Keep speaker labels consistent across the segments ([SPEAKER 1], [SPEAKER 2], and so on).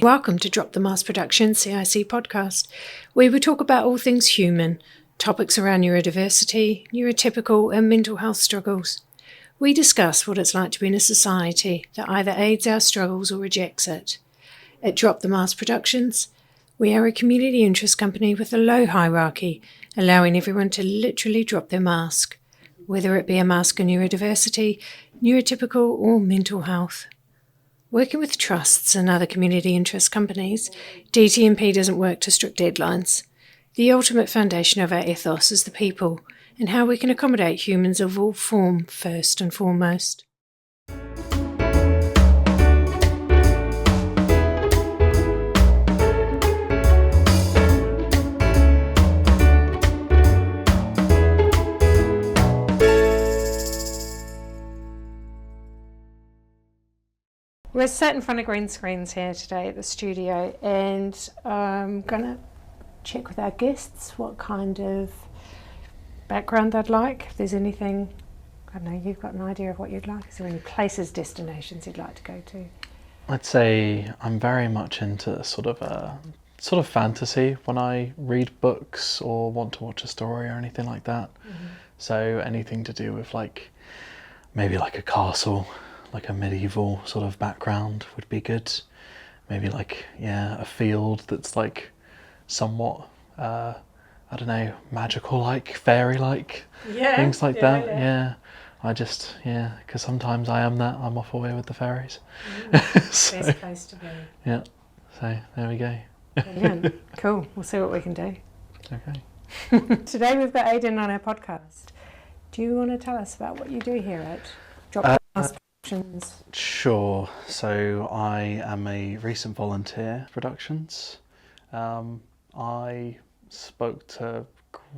[SPEAKER 1] Welcome to Drop the Mask Production CIC podcast, where we talk about all things human, topics around neurodiversity, neurotypical and mental health struggles. We discuss what it's like to be in a society that either aids our struggles or rejects it. At Drop the Mask Productions, we are a community interest company with a low hierarchy, allowing everyone to literally drop their mask, whether it be a mask of neurodiversity, neurotypical or mental health. Working with trusts and other community interest companies, DT&P doesn't work to strict deadlines. The ultimate foundation of our ethos is the people and how we can accommodate humans of all form first and foremost. We're sat in front of green screens here today at the studio, and I'm going to check with our guests what kind of background they'd like. If there's anything, I don't know, you've got an idea of what you'd like. Is there any places, destinations you'd like to go to?
[SPEAKER 2] I'd say I'm very much into sort of fantasy when I read books or want to watch a story or anything like that. Mm-hmm. So anything to do with maybe a castle, like a medieval sort of background would be good. Maybe a field that's somewhat I don't know, magical, fairy things like that. Yeah. I just, because sometimes I am that. I'm off away with the fairies.
[SPEAKER 1] So, best place to be.
[SPEAKER 2] Yeah, so there we go.
[SPEAKER 1] Brilliant. Cool, we'll see what we can do.
[SPEAKER 2] Okay.
[SPEAKER 1] Today we've got Aidan on our podcast. Do you want to tell us about what you do here at Drop the Mask Productions?
[SPEAKER 2] Sure. So I am a recent volunteer for Productions. I spoke to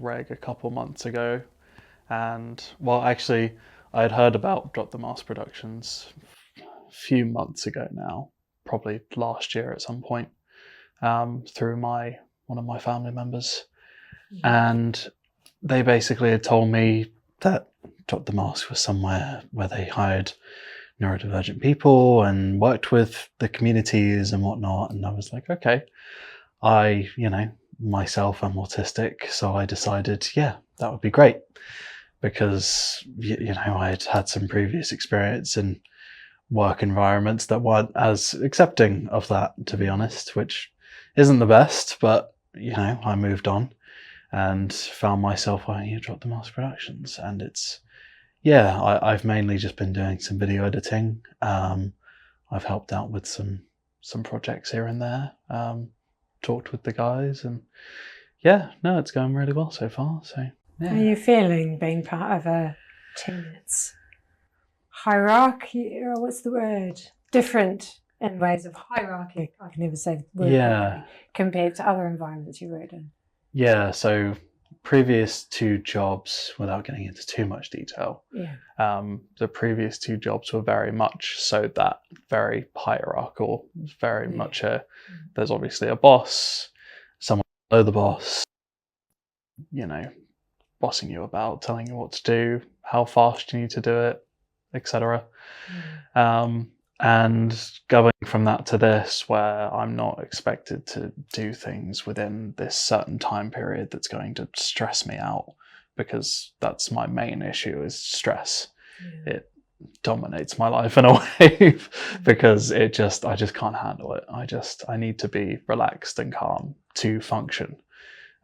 [SPEAKER 2] Greg a couple months ago, and actually I had heard about Drop the Mask Productions a few months ago now, probably last year at some point, through one of my family members. Mm-hmm. And they basically had told me that Drop the Mask was somewhere where they hired neurodivergent people and worked with the communities and whatnot. And I was like, okay, myself am autistic, so I decided, that would be great, because I had some previous experience in work environments that weren't as accepting of that, to be honest, which isn't the best, but I moved on and found myself working at Drop the Mask Productions, and it's I've mainly just been doing some video editing. I've helped out with some projects here and there, talked with the guys, and it's going really well so far. So
[SPEAKER 1] How are you feeling being part of a team that's hierarchy, or what's the word? Different in ways of hierarchy. I can never say the word properly, compared to other environments you worked in.
[SPEAKER 2] Yeah, so previous two jobs, without getting into too much detail, the previous two jobs were very much so that very hierarchical, very much there's obviously a boss, someone below the boss, bossing you about, telling you what to do, how fast you need to do it, etc. And going from that to this, where I'm not expected to do things within this certain time period that's going to stress me out, because that's my main issue, is stress. It dominates my life in a way, because I just can't handle it. I need to be relaxed and calm to function.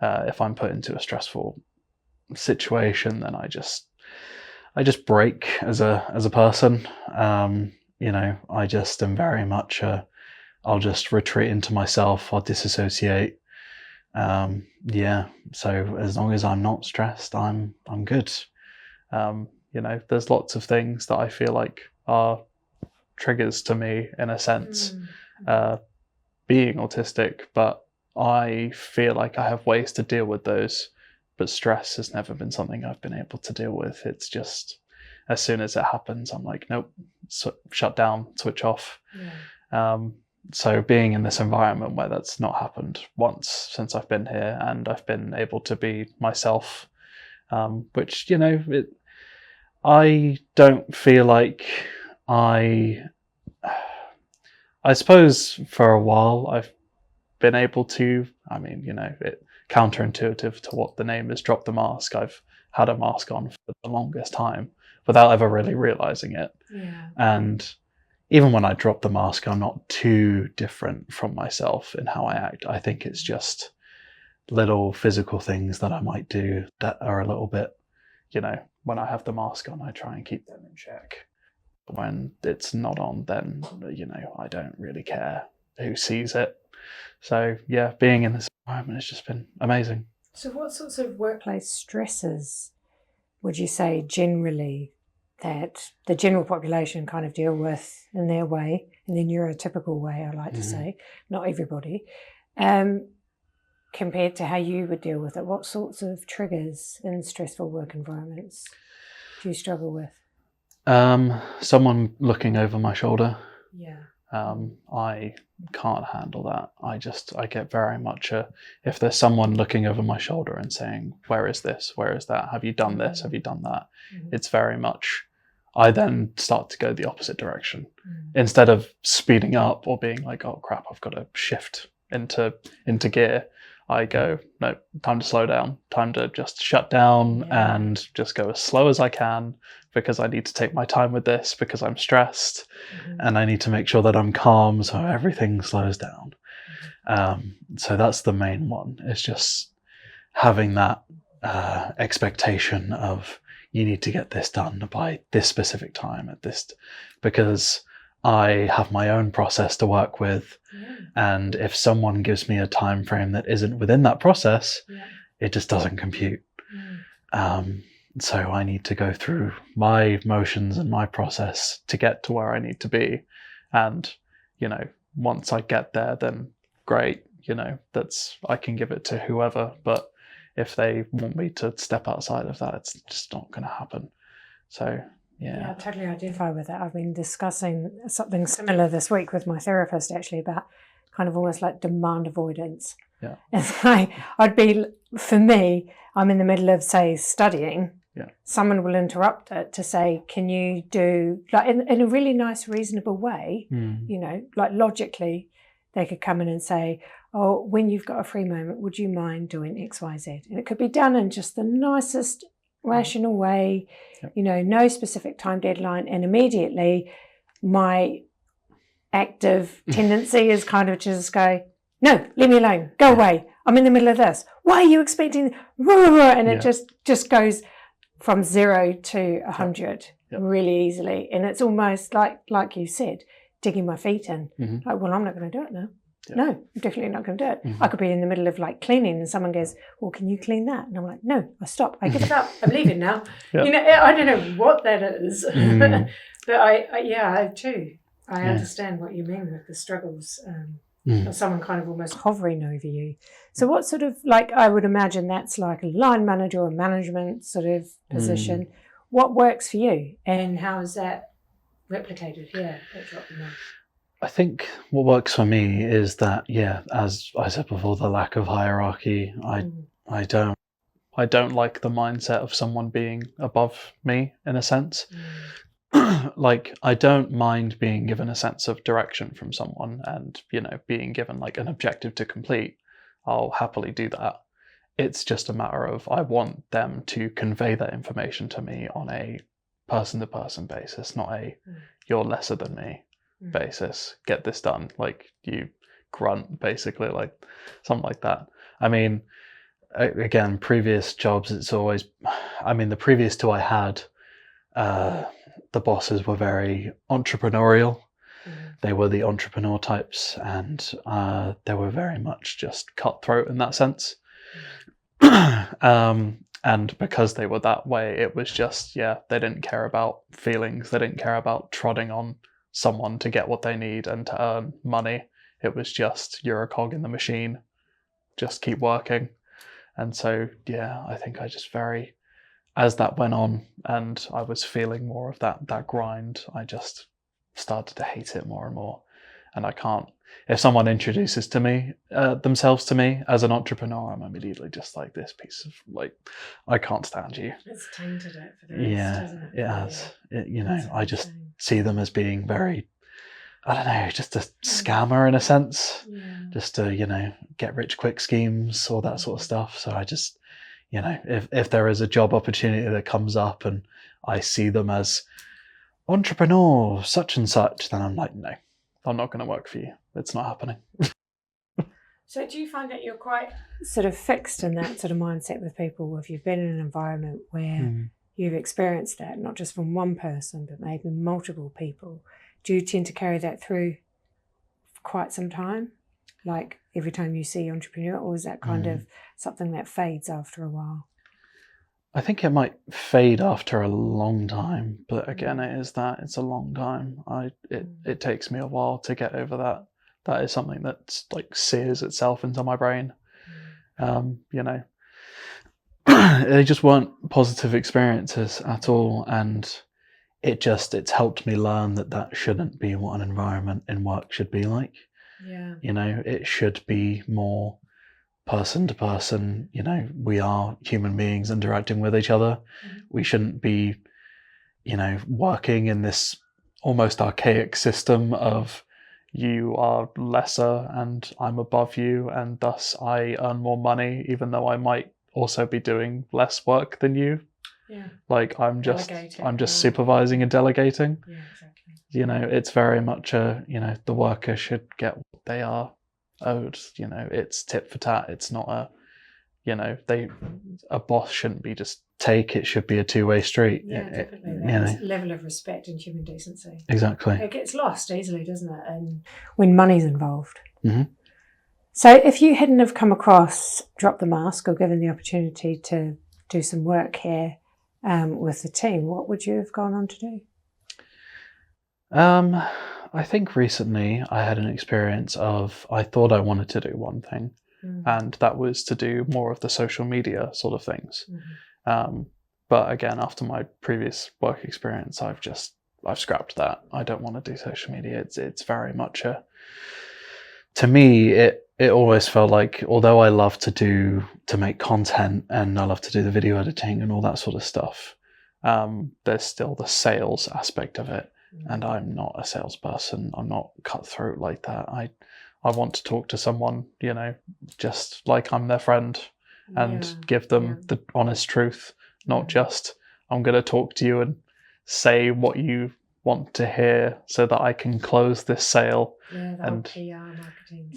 [SPEAKER 2] If I'm put into a stressful situation, then I just break as a person. I just am very much I'll just retreat into myself, I'll disassociate. So as long as I'm not stressed, I'm good. There's lots of things that I feel like are triggers to me, in a sense, being autistic, but I feel like I have ways to deal with those, but stress has never been something I've been able to deal with. It's just, as soon as it happens, I'm like, nope, shut down, switch off. So being in this environment where that's not happened once since I've been here, and I've been able to be myself, which, I don't feel like I I suppose for a while I've been able to, I mean, you know, it counterintuitive to what the name is, drop the mask. I've had a mask on for the longest time without ever really realizing it.
[SPEAKER 1] Yeah.
[SPEAKER 2] And even when I drop the mask, I'm not too different from myself in how I act. I think it's just little physical things that I might do that are a little bit, you know, when I have the mask on, I try and keep them in check. When it's not on, then, you know, I don't really care who sees it. So yeah, being in this environment has just been amazing.
[SPEAKER 1] So what sorts of workplace stresses would you say generally that the general population kind of deal with in their way, in their neurotypical way, I like to say, not everybody, compared to how you would deal with it? What sorts of triggers in stressful work environments do you struggle with?
[SPEAKER 2] Someone looking over my shoulder.
[SPEAKER 1] Yeah.
[SPEAKER 2] I can't handle that. I get very much if there's someone looking over my shoulder and saying, where is this? Where is that? Have you done this? Have you done that? It's very much, I then start to go the opposite direction. Instead of speeding up or being like, oh crap, I've got to shift into gear, I go, no, time to slow down, time to just shut down and just go as slow as I can, because I need to take my time with this, because I'm stressed and I need to make sure that I'm calm so everything slows down. So that's the main one. It's just having that expectation of you need to get this done by this specific time at this, because I have my own process to work with. And if someone gives me a time frame that isn't within that process, it just doesn't compute. So I need to go through my motions and my process to get to where I need to be. And, you know, once I get there, then great, you know, I can give it to whoever. But if they want me to step outside of that, it's just not going to happen. So, yeah,
[SPEAKER 1] I totally identify with that. I've been discussing something similar this week with my therapist, actually, about kind of almost like demand avoidance.
[SPEAKER 2] Yeah.
[SPEAKER 1] It's like, for me, I'm in the middle of, say, studying.
[SPEAKER 2] Yeah.
[SPEAKER 1] Someone will interrupt it to say, can you do, like in a really nice, reasonable way, you know, like logically, they could come in and say, oh, when you've got a free moment, would you mind doing X, Y, Z? And it could be done in just the nicest, rational way, you know, no specific time deadline. And immediately my active tendency is kind of just go, no, leave me alone, go away. I'm in the middle of this. Why are you expecting? And it just goes from 0 to 100 really easily. And it's almost like you said, digging my feet in. Like, well, I'm not going to do it now. No, I'm definitely not going to do it. I could be in the middle of like cleaning and someone goes, well, can you clean that? And I'm like, no, I stop. I give it up. I'm leaving now. You know, I don't know what that is. But I too. I understand what you mean with the struggles of someone kind of almost hovering over you. So what sort of, like, I would imagine that's like a line manager or management sort of position. What works for you and how is that replicated here at Drop the Mic?
[SPEAKER 2] I think what works for me is that, as I said before, the lack of hierarchy. I don't like the mindset of someone being above me in a sense. Like, I don't mind being given a sense of direction from someone and, you know, being given like an objective to complete. I'll happily do that. It's just a matter of I want them to convey that information to me on a person-to-person basis, not a you're lesser than me basis. Get this done. Like, you grunt, basically, like something like that. I mean, again, previous jobs, it's always, I mean, the previous two I had, the bosses were very entrepreneurial. They were the entrepreneur types, and they were very much just cutthroat in that sense. And because they were that way, it was just, they didn't care about feelings. They didn't care about trotting on someone to get what they need and to earn money. It was just, you're a cog in the machine, just keep working. And so, I think I just as that went on and I was feeling more of that grind, I just started to hate it more and more. And I can't, if someone introduces themselves to me as an entrepreneur, I'm immediately just like, this piece of, like, I can't stand you.
[SPEAKER 1] It's tainted it for the rest, doesn't it?
[SPEAKER 2] It has. I just see them as being very I don't know, just a scammer in a sense, just to, get rich quick schemes, all that sort of stuff. So I just, if there is a job opportunity that comes up and I see them as entrepreneur, such and such, then I'm like, no, I'm not going to work for you. It's not happening.
[SPEAKER 1] So do you find that you're quite sort of fixed in that sort of mindset with people if you've been in an environment where you've experienced that, not just from one person, but maybe multiple people? Do you tend to carry that through for quite some time? Like every time you see entrepreneur, or is that kind of something that fades after a while?
[SPEAKER 2] I think it might fade after a long time, but again, it's a long time. It takes me a while to get over that. That is something that's like sears itself into my brain. They just weren't positive experiences at all, and it's helped me learn that shouldn't be what an environment in work should be like. It should be more person to person. We are human beings interacting with each other. We shouldn't be working in this almost archaic system of you are lesser and I'm above you, and thus I earn more money even though I might also be doing less work than you. Like I'm just supervising and delegating. It's very much the worker should get what they are owed. It's tit for tat. It's not a boss shouldn't be just take. It should be a two-way street.
[SPEAKER 1] Definitely. That level of respect and human decency.
[SPEAKER 2] Exactly.
[SPEAKER 1] It gets lost easily, doesn't it? And when money's involved. So if you hadn't have come across Drop the Mask or given the opportunity to do some work here with the team, what would you have gone on to do?
[SPEAKER 2] I think recently I had an experience of, I thought I wanted to do one thing, and that was to do more of the social media sort of things. But again, after my previous work experience, I've scrapped that. I don't want to do social media. It's very much to me, it always felt like, although I love to make content and I love to do the video editing and all that sort of stuff, there's still the sales aspect of it. And I'm not a salesperson. I'm not cutthroat like that. I want to talk to someone, just like I'm their friend, and give them the honest truth, not just I'm going to talk to you and say what you want to hear so that I can close this sale. And
[SPEAKER 1] PR marketing.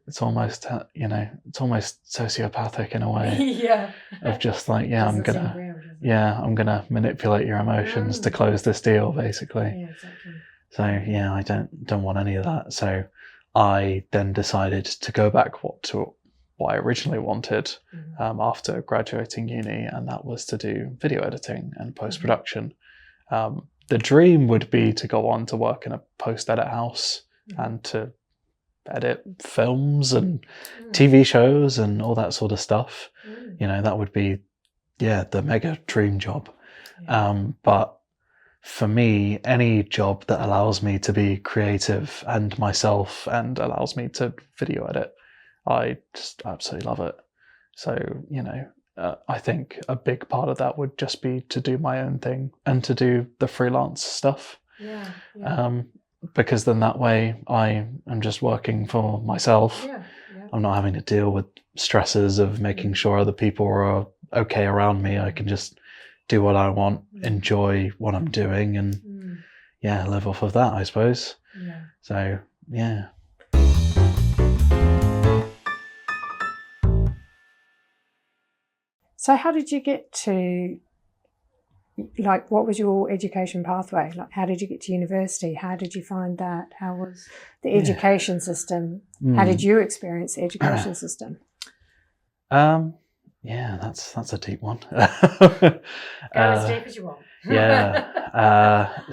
[SPEAKER 2] It's almost it's almost sociopathic in a way. Of just like I'm gonna manipulate your emotions to close this deal, basically.
[SPEAKER 1] Exactly.
[SPEAKER 2] So I don't want any of that. So I then decided to go back to what I originally wanted after graduating uni, and that was to do video editing and post-production. The dream would be to go on to work in a post-edit house and to edit films and TV shows and all that sort of stuff. That would be, the mega dream job. But for me, any job that allows me to be creative and myself and allows me to video edit, I just absolutely love it. So, I think a big part of that would just be to do my own thing and to do the freelance stuff. Because then that way I am just working for myself. I'm not having to deal with stresses of making sure other people are okay around me. I can just do what I want, enjoy what I'm doing, and live off of that, I suppose. So
[SPEAKER 1] So how did you get to, what was your education pathway? How did you get to university? How did you find that? How was the education system? How did you experience the education system?
[SPEAKER 2] That's a deep one.
[SPEAKER 1] Go as deep as you want.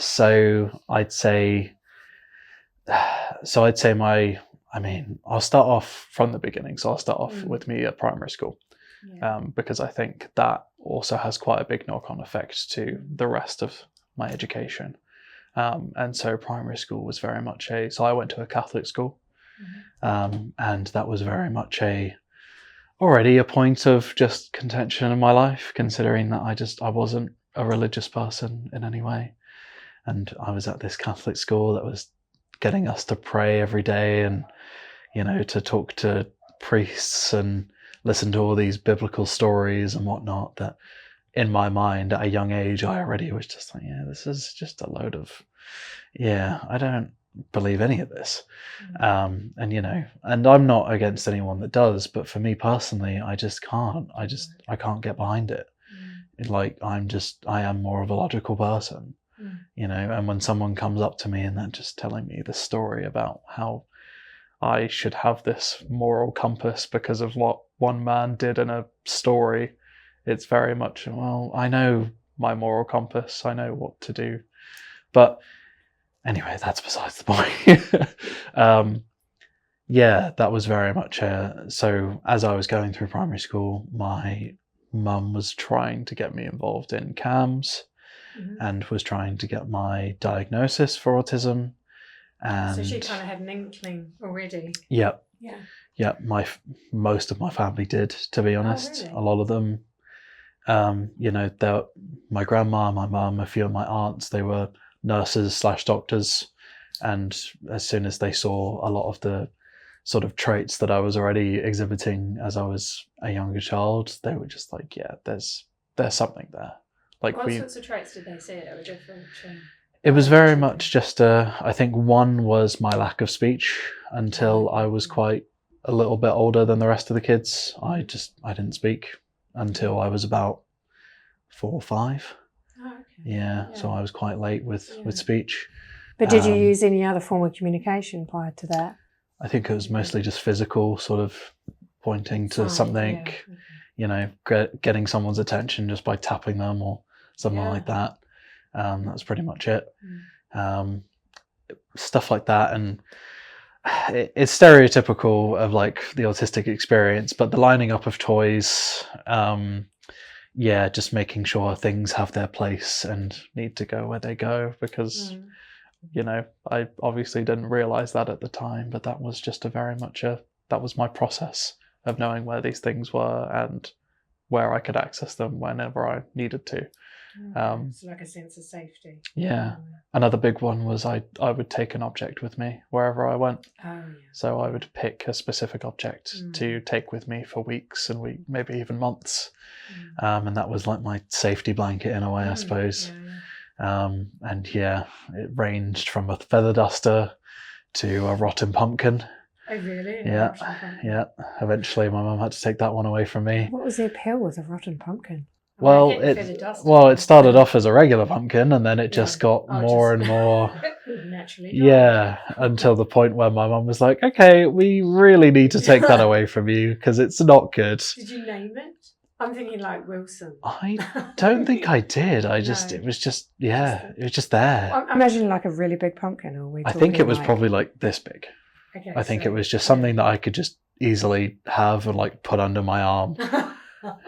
[SPEAKER 2] So I'd say I'll start off from the beginning. So I'll start off with me at primary school. Because I think that also has quite a big knock-on effect to the rest of my education. And so primary school was very much so I went to a Catholic school, and that was very much already a point of just contention in my life, considering that I wasn't a religious person in any way. And I was at this Catholic school that was getting us to pray every day and, to talk to priests and listen to all these biblical stories and whatnot, that in my mind at a young age, I already was just like, yeah, this is just a load of, I don't believe any of this. And I'm not against anyone that does, but for me personally, I just can't. I can't get behind it. Like I am more of a logical person, and when someone comes up to me and they're just telling me the story about how I should have this moral compass because of what one man did in a story, it's very much, well, I know my moral compass, I know what to do. But anyway, that's besides the point. That was very much so as I was going through primary school, my mum was trying to get me involved in CAMS and was trying to get my diagnosis for autism. And
[SPEAKER 1] so she kind of had an inkling already.
[SPEAKER 2] Yeah. Most of my family did, to be honest.
[SPEAKER 1] Really?
[SPEAKER 2] A lot of them, my grandma, my mum, a few of my aunts, they were nurses / doctors, and as soon as they saw a lot of the sort of traits that I was already exhibiting as I was a younger child, they were just like, yeah, there's something there. Like,
[SPEAKER 1] what sorts of traits did they see that were different?
[SPEAKER 2] It was very much just I think one was my lack of speech. Until I was quite a little bit older than the rest of the kids, I didn't speak until I was about 4 or 5.
[SPEAKER 1] Oh, okay.
[SPEAKER 2] Yeah, so I was quite late with speech.
[SPEAKER 1] But did you use any other form of communication prior to that?
[SPEAKER 2] I think it was mostly just physical, sort of pointing to something, getting someone's attention just by tapping them or something like that. That's pretty much it. Stuff like that, and it's stereotypical of like the autistic experience, but the lining up of toys, just making sure things have their place and need to go where they go, because I obviously didn't realize that at the time, but that was just that was my process of knowing where these things were and where I could access them whenever I needed to.
[SPEAKER 1] It's like a sense of safety.
[SPEAKER 2] Yeah. Another big one was I would take an object with me wherever I went. So I would pick a specific object to take with me for weeks and maybe even months. And that was like my safety blanket in a way, I suppose. It ranged from a feather duster to a rotten pumpkin.
[SPEAKER 1] Oh, really?
[SPEAKER 2] Yeah. Eventually my mum had to take that one away from me.
[SPEAKER 1] What was the appeal with a rotten pumpkin?
[SPEAKER 2] Well, it started off as a regular pumpkin, and then it just got more and more.
[SPEAKER 1] Naturally.
[SPEAKER 2] Until the point where my mum was like, "Okay, we really need to take that away from you because it's not good."
[SPEAKER 1] Did you name it? I'm thinking like Wilson.
[SPEAKER 2] I don't think I did. It was just there.
[SPEAKER 1] I'm imagining like a really big pumpkin, or
[SPEAKER 2] I think it was probably like this big.
[SPEAKER 1] Okay,
[SPEAKER 2] I think it was just something that I could just easily have and like put under my arm.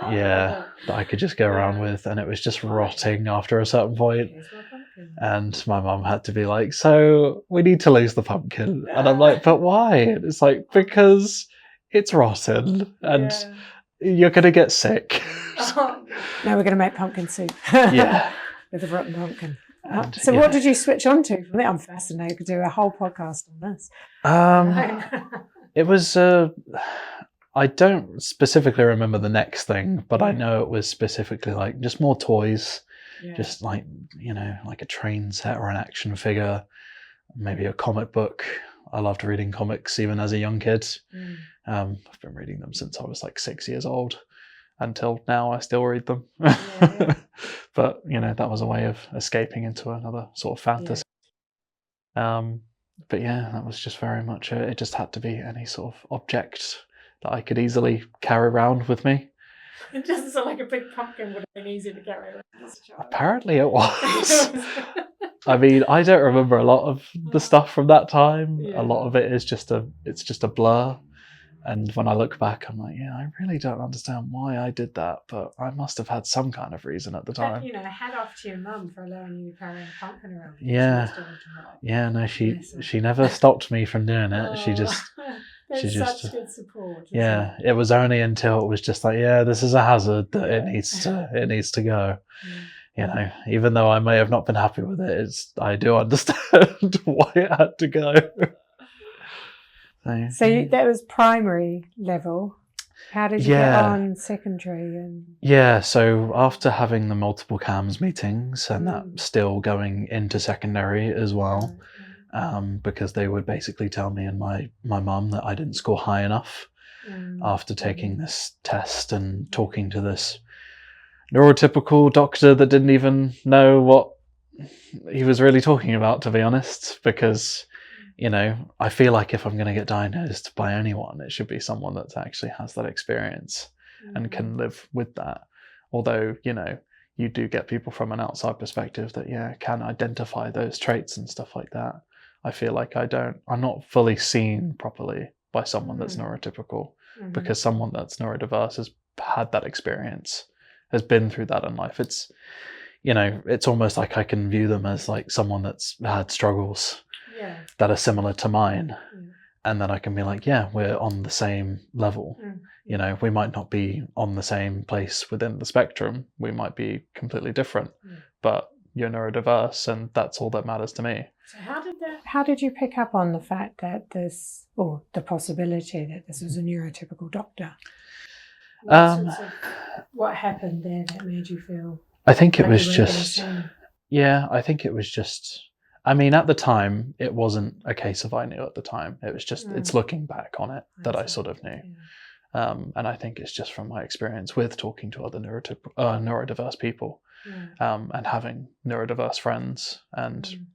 [SPEAKER 2] That I could just go around with, and it was just rotting after a certain point. And my mum had to be like, "So we need to lose the pumpkin," and I'm like, "But why?" And it's like, because it's rotten and you're gonna get sick.
[SPEAKER 1] Now we're gonna make pumpkin soup. With a rotten pumpkin. So what did you switch on to? I'm fascinated. We could do a whole podcast on this.
[SPEAKER 2] It was I don't specifically remember the next thing, but I know it was specifically like just more toys, just like, like a train set or an action figure, maybe a comic book. I loved reading comics even as a young kid. I've been reading them since I was like 6 years old. Until now, I still read them. But, that was a way of escaping into another sort of fantasy. But that was just very much it just had to be any sort of object that I could easily carry around with me.
[SPEAKER 1] It doesn't sound like a big pumpkin would have been easy to carry around as a child.
[SPEAKER 2] Apparently it was. I mean, I don't remember a lot of the stuff from that time. A lot of it is just a blur. And when I look back, I'm like, I really don't understand why I did that, but I must have had some kind of reason at the time.
[SPEAKER 1] Hat off to your mum for allowing you to carry a pumpkin around.
[SPEAKER 2] No, she never stopped me from doing it. She just
[SPEAKER 1] such good support.
[SPEAKER 2] It was only until it was just like, this is a hazard that it needs to go. even though I may have not been happy with it, I do understand why it had to go.
[SPEAKER 1] So that was primary level. How did you get on secondary?
[SPEAKER 2] Yeah, so after having the multiple CAMS meetings, and that still going into secondary as well, because they would basically tell me and my mum that I didn't score high enough after taking this test and talking to this neurotypical doctor that didn't even know what he was really talking about, to be honest, because I feel like if I'm going to get diagnosed by anyone, it should be someone that actually has that experience and can live with that. Although, you do get people from an outside perspective that, can identify those traits and stuff like that. I feel like I'm not fully seen properly by someone that's neurotypical, because someone that's neurodiverse has had that experience, has been through that in life. It's, it's almost like I can view them as like someone that's had struggles that are similar to mine. And then I can be like, we're on the same level. We might not be on the same place within the spectrum. We might be completely different, but you're neurodiverse, and that's all that matters to me.
[SPEAKER 1] So how did you pick up on the fact that the possibility that this was a neurotypical doctor? What happened there that made you feel?
[SPEAKER 2] I think it was just, I mean, at the time, it wasn't a case of I knew at the time. It was just, it's looking back on it that I sort of knew. And I think it's just from my experience with talking to other neurodiverse people, and having neurodiverse friends. And,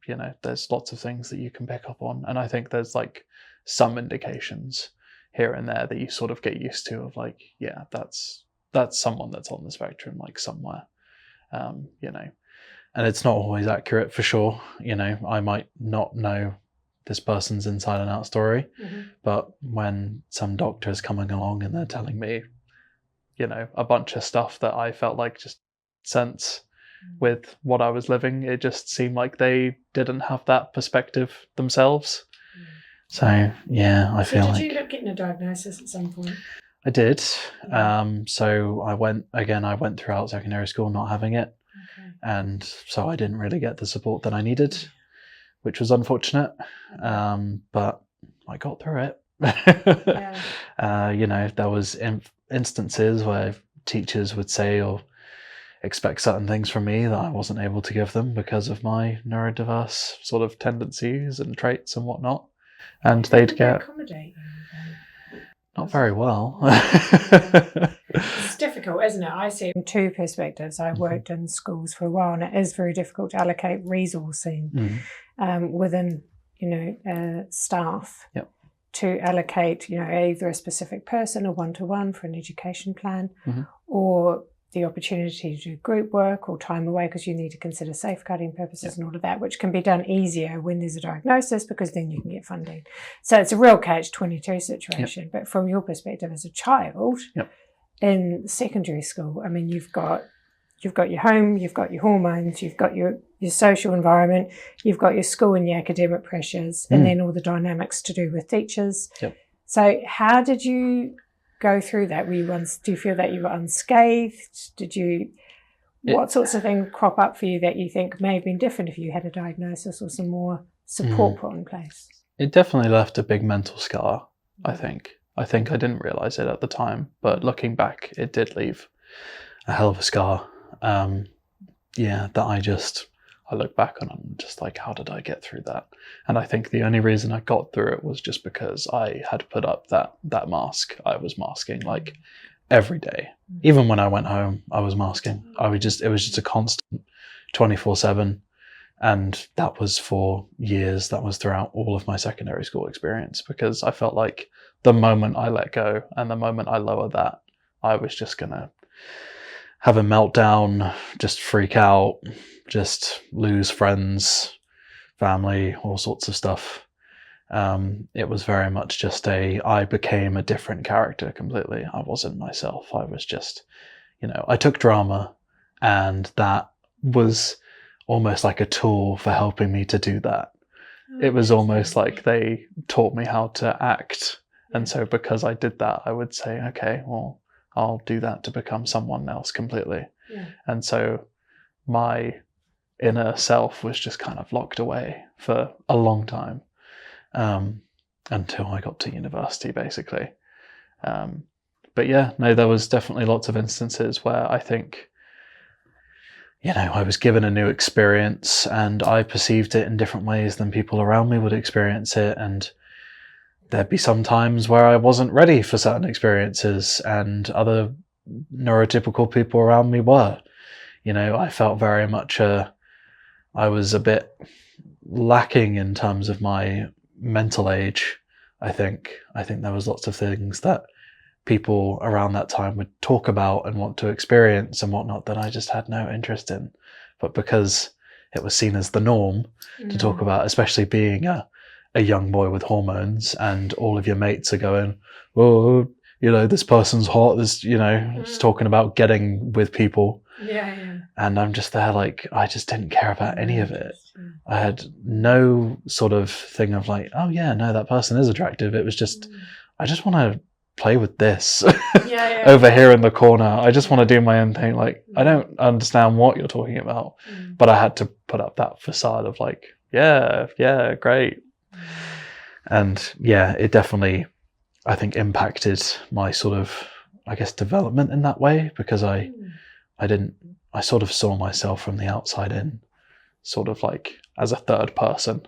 [SPEAKER 2] there's lots of things that you can pick up on. And I think there's like some indications here and there that you sort of get used to of like, that's someone that's on the spectrum, like somewhere, and it's not always accurate for sure. I might not know this person's inside and out story, but when some doctor is coming along and they're telling me, a bunch of stuff that I felt like just sense with what I was living, it just seemed like they didn't have that perspective themselves. So I feel like.
[SPEAKER 1] Did you end up getting a diagnosis at some point?
[SPEAKER 2] I did. So I went throughout secondary school not having it. And so I didn't really get the support that I needed, which was unfortunate. But I got through it. There was instances where teachers would say or expect certain things from me that I wasn't able to give them because of my neurodiverse sort of tendencies and traits and whatnot. And they'd get not very well.
[SPEAKER 1] It's difficult, isn't it? I see it from two perspectives. I worked in schools for a while, and it is very difficult to allocate resourcing within, staff to allocate, either a specific person or one-to-one for an education plan, or the opportunity to do group work or time away, because you need to consider safeguarding purposes and all of that, which can be done easier when there's a diagnosis, because then you can get funding. So it's a real catch-22 situation. But from your perspective as a child in secondary school, I mean, you've got your home, you've got your hormones, you've got your social environment, you've got your school and your academic pressures, and then all the dynamics to do with teachers. So how did you go through that? Do you feel that you were unscathed? What sorts of things crop up for you that you think may have been different if you had a diagnosis or some more support put in place?
[SPEAKER 2] It definitely left a big mental scar, I think. I didn't realise it at the time, but looking back, it did leave a hell of a scar. That I look back on and just like, how did I get through that? And I think the only reason I got through it was just because I had put up that mask. I was masking like every day. Even when I went home, I was masking. It was just a constant 24/7. And that was for years. That was throughout all of my secondary school experience, because I felt like the moment I let go and the moment I lower that, I was just going to have a meltdown, just freak out, just lose friends, family, all sorts of stuff. It was very much just I became a different character completely. I wasn't myself. I was just, I took drama, and that was almost like a tool for helping me to do that. It was almost like they taught me how to act. And so because I did that, I would say, okay, well, I'll do that to become someone else completely. And so my inner self was just kind of locked away for a long time, until I got to university, basically. But yeah, no, there was definitely lots of instances where I think, I was given a new experience and I perceived it in different ways than people around me would experience it. And there'd be some times where I wasn't ready for certain experiences and other neurotypical people around me were. I felt very much I was a bit lacking in terms of my mental age, I think. I think there was lots of things that people around that time would talk about and want to experience and whatnot that I just had no interest in. But because it was seen as the norm to talk about, especially being a young boy with hormones, and all of your mates are going, oh, this person's hot, just talking about getting with people.
[SPEAKER 1] Yeah.
[SPEAKER 2] And I'm just there like, I just didn't care about any of it. I had no sort of thing of like, oh yeah, no, that person is attractive. It was just, I just want to play with this over here in the corner. I just want to do my own thing. Like, I don't understand what you're talking about, but I had to put up that facade of like, yeah, great. And yeah, it definitely, I think, impacted my sort of, I guess, development in that way, because I sort of saw myself from the outside in, sort of like as a third person.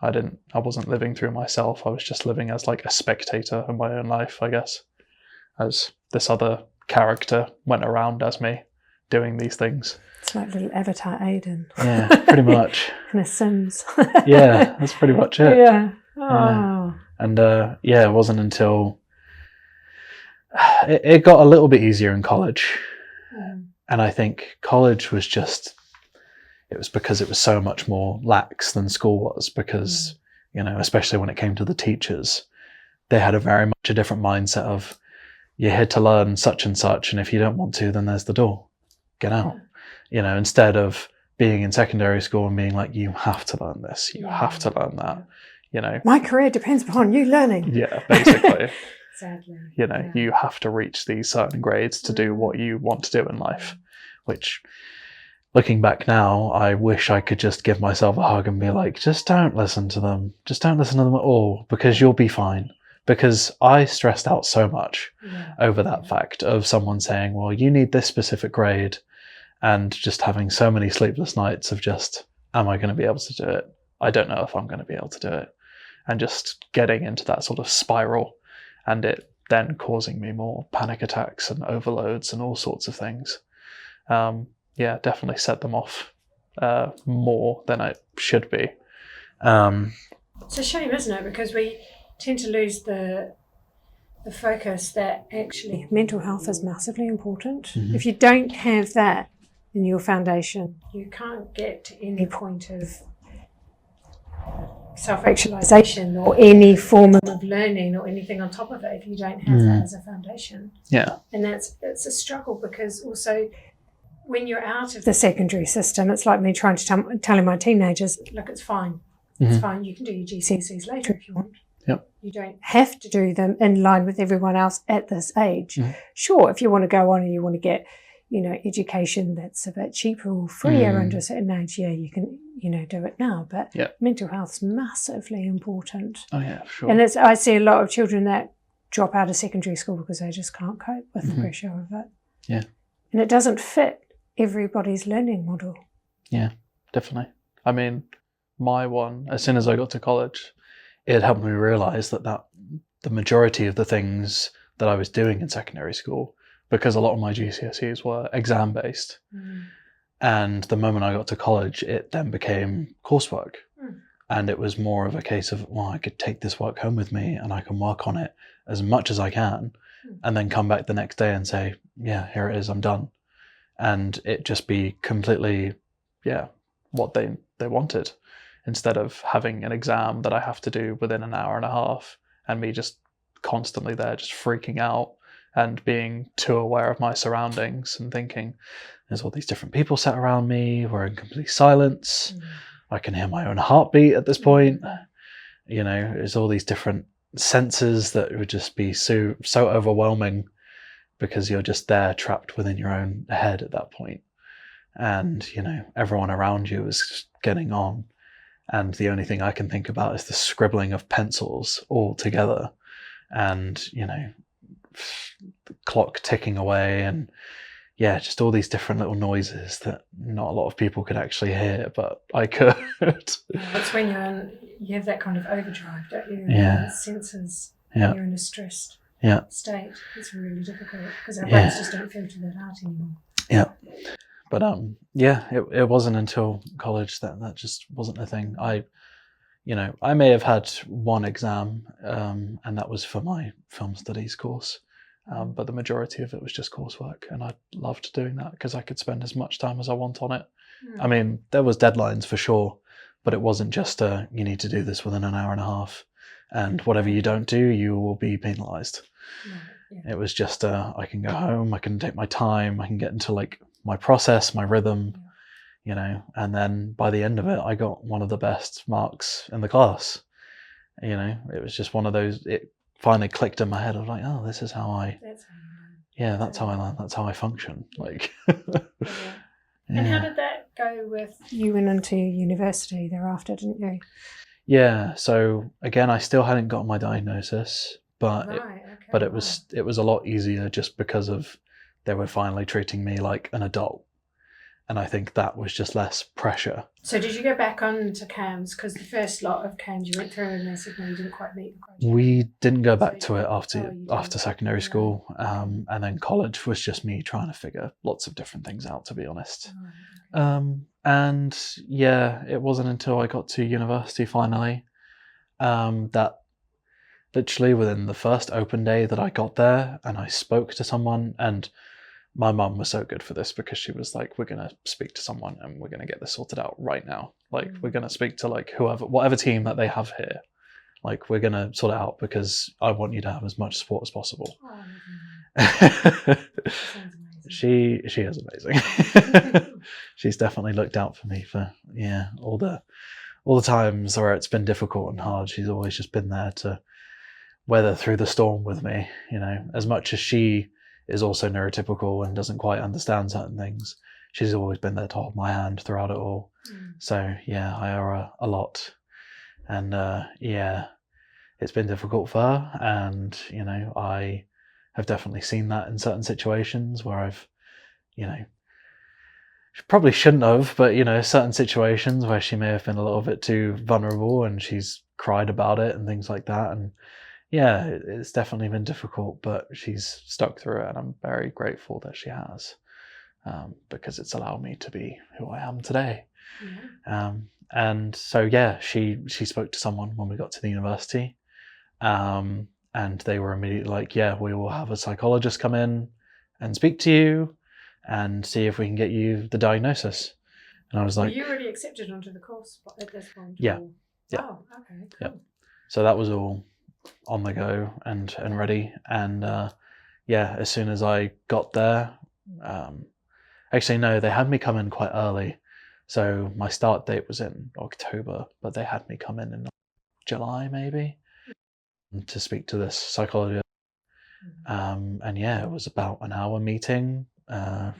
[SPEAKER 2] I wasn't living through myself. I was just living as like a spectator in my own life, I guess, as this other character went around as me doing these things.
[SPEAKER 1] It's like little avatar Aidan.
[SPEAKER 2] Yeah, pretty much.
[SPEAKER 1] And a Sims.
[SPEAKER 2] Yeah, that's pretty much it.
[SPEAKER 1] Yeah. Oh.
[SPEAKER 2] Yeah. And it wasn't until it got a little bit easier in college. And I think college was just, it was because it was so much more lax than school was, because, especially when it came to the teachers, they had a very much a different mindset of, you're here to learn such and such, and if you don't want to, then there's the door. Get out. Instead of being in secondary school and being like, you have to learn this, you have to learn that,
[SPEAKER 1] My career depends upon you learning.
[SPEAKER 2] Yeah, basically.
[SPEAKER 1] Sadly.
[SPEAKER 2] You have to reach these certain grades to do what you want to do in life, which, looking back now, I wish I could just give myself a hug and be like, just don't listen to them. Just don't listen to them at all, because you'll be fine. Because I stressed out so much over that fact of someone saying, well, you need this specific grade, and just having so many sleepless nights of just, am I going to be able to do it? I don't know if I'm going to be able to do it. And just getting into that sort of spiral, and it then causing me more panic attacks and overloads and all sorts of things. Definitely set them off more than it should be.
[SPEAKER 1] It's a shame, isn't it? Because we tend to lose the focus that actually mental health is massively important. If you don't have that in your foundation, you can't get to any point of self-actualization or any form of learning or anything on top of it if you don't have that as a foundation.
[SPEAKER 2] Yeah.
[SPEAKER 1] And it's a struggle, because also when you're out of the secondary system, it's like me trying to telling my teenagers, look, it's fine. It's fine. You can do your GCSEs later if you want.
[SPEAKER 2] Yep.
[SPEAKER 1] You don't have to do them in line with everyone else at this age. Sure, if you want to go on and you want to get, education that's a bit cheaper or freer under a certain age, you can, do it now. But mental health's massively important.
[SPEAKER 2] Oh yeah, sure.
[SPEAKER 1] And I see a lot of children that drop out of secondary school because they just can't cope with the pressure of it.
[SPEAKER 2] Yeah.
[SPEAKER 1] And it doesn't fit everybody's learning model.
[SPEAKER 2] Yeah, definitely. I mean, my one, as soon as I got to college, it helped me realise that the majority of the things that I was doing in secondary school, because a lot of my GCSEs were exam-based, and the moment I got to college, it then became coursework. And it was more of a case of, well, I could take this work home with me and I can work on it as much as I can, and then come back the next day and say, yeah, here it is, I'm done. And it just be completely, what they wanted, instead of having an exam that I have to do within an hour and a half, and me just constantly there, just freaking out and being too aware of my surroundings and thinking, there's all these different people sat around me, we're in complete silence. I can hear my own heartbeat at this point. There's all these different senses that would just be so overwhelming, because you're just there trapped within your own head at that point. and everyone around you is just getting on, and the only thing I can think about is the scribbling of pencils all together, and the clock ticking away, and just all these different little noises that not a lot of people could actually hear, but I could.
[SPEAKER 1] That's when you have that kind of overdrive, don't you?
[SPEAKER 2] Yeah.
[SPEAKER 1] Senses.
[SPEAKER 2] Yeah.
[SPEAKER 1] You're in a stressed state. It's really difficult because our brains just don't filter that out anymore.
[SPEAKER 2] Yeah. But it wasn't until college that just wasn't a thing. I may have had one exam, and that was for my film studies course. But the majority of it was just coursework, and I loved doing that because I could spend as much time as I want on it. I mean, there was deadlines for sure, but it wasn't just you need to do this within an hour and a half, and whatever you don't do, you will be penalised. It was just I can go home, I can take my time, I can get into like my process, my rhythm, and then by the end of it, I got one of the best marks in the class. It was just one of those. It finally clicked in my head. I was like, oh, this is how I. That's how I learn. That's how I function. Like.
[SPEAKER 1] And how did that go with you? Went into university thereafter, didn't you?
[SPEAKER 2] Yeah. So again, I still hadn't got my diagnosis, but it was a lot easier just because of they were finally treating me like an adult. And I think that was just less pressure. So did you go back on to CAMS? Because the first lot of CAMS you went through and they said, no, you didn't quite meet the criteria. We didn't go back to it after secondary school. And then college was just me trying to figure lots of different things out, to be honest. And it wasn't until I got to university finally that literally within the first open day that I got there and I spoke to someone, and my mum was so good for this because she was like, we're going to speak to someone and we're going to get this sorted out right now. Like, we're going to speak to like whatever team that they have here. Like, we're going to sort it out because I want you to have as much support as possible. She is amazing. She's definitely looked out for me for, all the times where it's been difficult and hard. She's always just been there to weather through the storm with me, as much as she is also neurotypical and doesn't quite understand certain things. She's always been there to hold my hand throughout it all. So I owe her a lot. And it's been difficult for her. And, I have definitely seen that in certain situations where I've, probably shouldn't have, but, certain situations where she may have been a little bit too vulnerable and she's cried about it and things like that. And it's definitely been difficult, but she's stuck through it, and I'm very grateful that she has, because it's allowed me to be who I am today. And so she spoke to someone when we got to the university, and they were immediately like, we will have a psychologist come in and speak to you and see if we can get you the diagnosis. And I was like, were you already accepted onto the course at this point? Yeah. Oh, okay, cool. Yeah. So that was all on the go and ready, and as soon as I got there, actually no, they had me come in quite early, so my start date was in October, but they had me come in July maybe to speak to this psychologist, and it was about an hour meeting.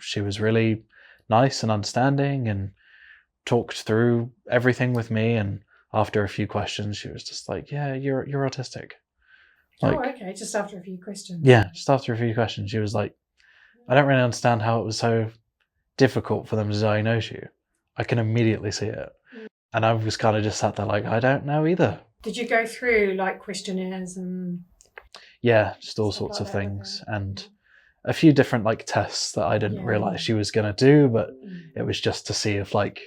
[SPEAKER 2] She was really nice and understanding and talked through everything with me, and after a few questions, she was just like, you're autistic. Like, okay, just after a few questions. Yeah, just after a few questions. She was like, I don't really understand how it was so difficult for them to diagnose you. I can immediately see it. And I was kind of just sat there like, I don't know either. Did you go through like questionnaires and... Yeah, just all sorts of things. And a few different like tests that I didn't realise she was going to do, but it was just to see if like,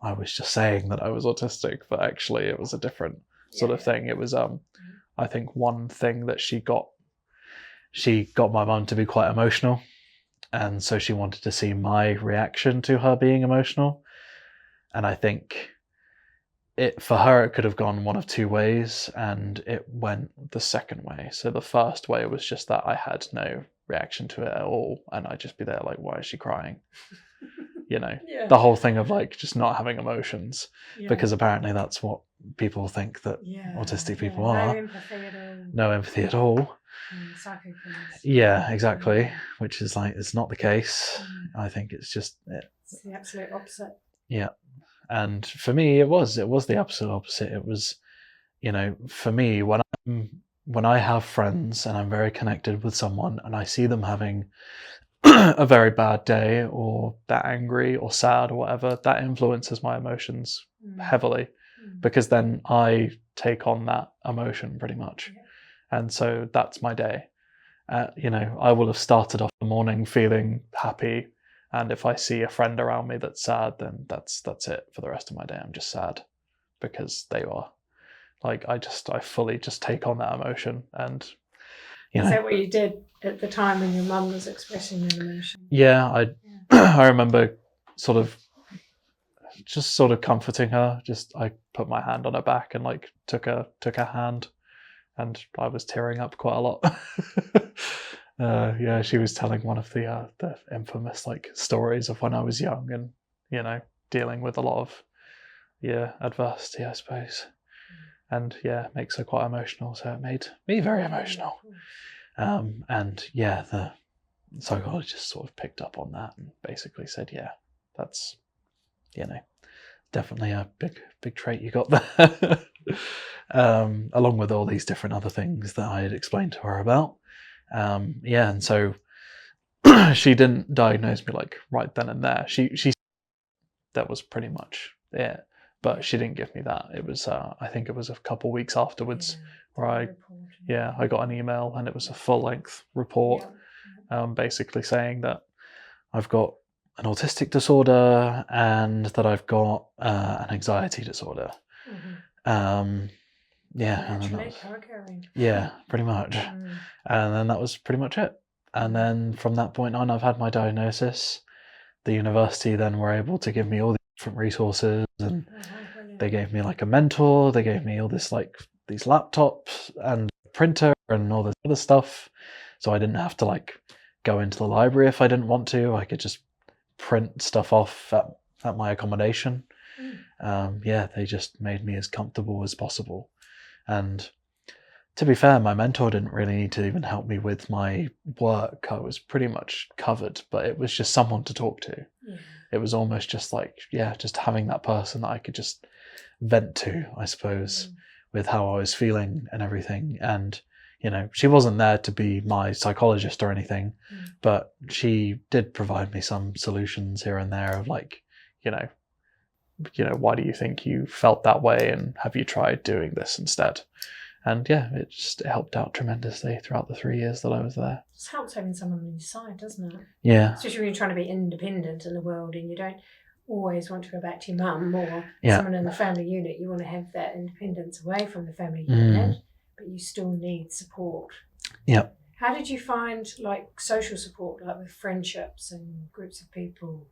[SPEAKER 2] I was just saying that I was autistic, but actually it was a different sort of thing. It was, I think one thing that she got my mum to be quite emotional. And so she wanted to see my reaction to her being emotional. And I think for her, it could have gone one of two ways, and it went the second way. So the first way was just that I had no reaction to it at all. And I'd just be there like, why is she crying? The whole thing of like just not having emotions, because apparently that's what people think that autistic people are. No empathy at all. Yeah, exactly. Which is like, it's not the case. I think it's just
[SPEAKER 1] It's the absolute opposite.
[SPEAKER 2] Yeah. And for me, it was the absolute opposite. It was, for me, when I have friends and I'm very connected with someone and I see them having a very bad day or they're angry or sad or whatever, that influences my emotions heavily, because then I take on that emotion pretty much. And so that's my day. I will have started off the morning feeling happy, and if I see a friend around me that's sad, then that's it for the rest of my day. I'm just sad because they are. Like, I fully just take on that emotion. And
[SPEAKER 1] Is that what you did at the time when your mum was expressing an emotion?
[SPEAKER 2] Yeah, I remember sort of comforting her. I put my hand on her back and like took her hand, and I was tearing up quite a lot. Yeah, she was telling one of the infamous like stories of when I was young and dealing with a lot of adversity, I suppose. And it makes her quite emotional, so it made me very emotional. And the psychologist sort of picked up on that and basically said, that's definitely a big trait you got there. Along with all these different other things that I had explained to her about. And so she didn't diagnose me like right then and there. She that was pretty much it, but she didn't give me that. It was I think it was a couple of weeks afterwards where I got an email, and it was a full-length report, basically saying that I've got an autistic disorder and that I've got an anxiety disorder. Pretty much. And then that was pretty much it. And then from that point on, I've had my diagnosis. The university then were able to give me all the different resources, and they gave me like a mentor. They gave me all this like these laptops and a printer and all this other stuff. So I didn't have to like go into the library if I didn't want to. I could just print stuff off at my accommodation. They just made me as comfortable as possible. And to be fair, my mentor didn't really need to even help me with my work. I was pretty much covered, but it was just someone to talk to. It was almost just like, just having that person that I could just vent to, I suppose, with how I was feeling and everything. And, she wasn't there to be my psychologist or anything, but she did provide me some solutions here and there of like, why do you think you felt that way? And have you tried doing this instead? And it helped out tremendously throughout the 3 years that I was there.
[SPEAKER 1] It helps having someone on your side, doesn't it?
[SPEAKER 2] Yeah.
[SPEAKER 1] Especially when you're trying to be independent in the world and you don't always want to go back to your mum or someone in the family unit. You want to have that independence away from the family unit, but you still need support.
[SPEAKER 2] Yeah.
[SPEAKER 1] How did you find like social support, like with friendships and groups of people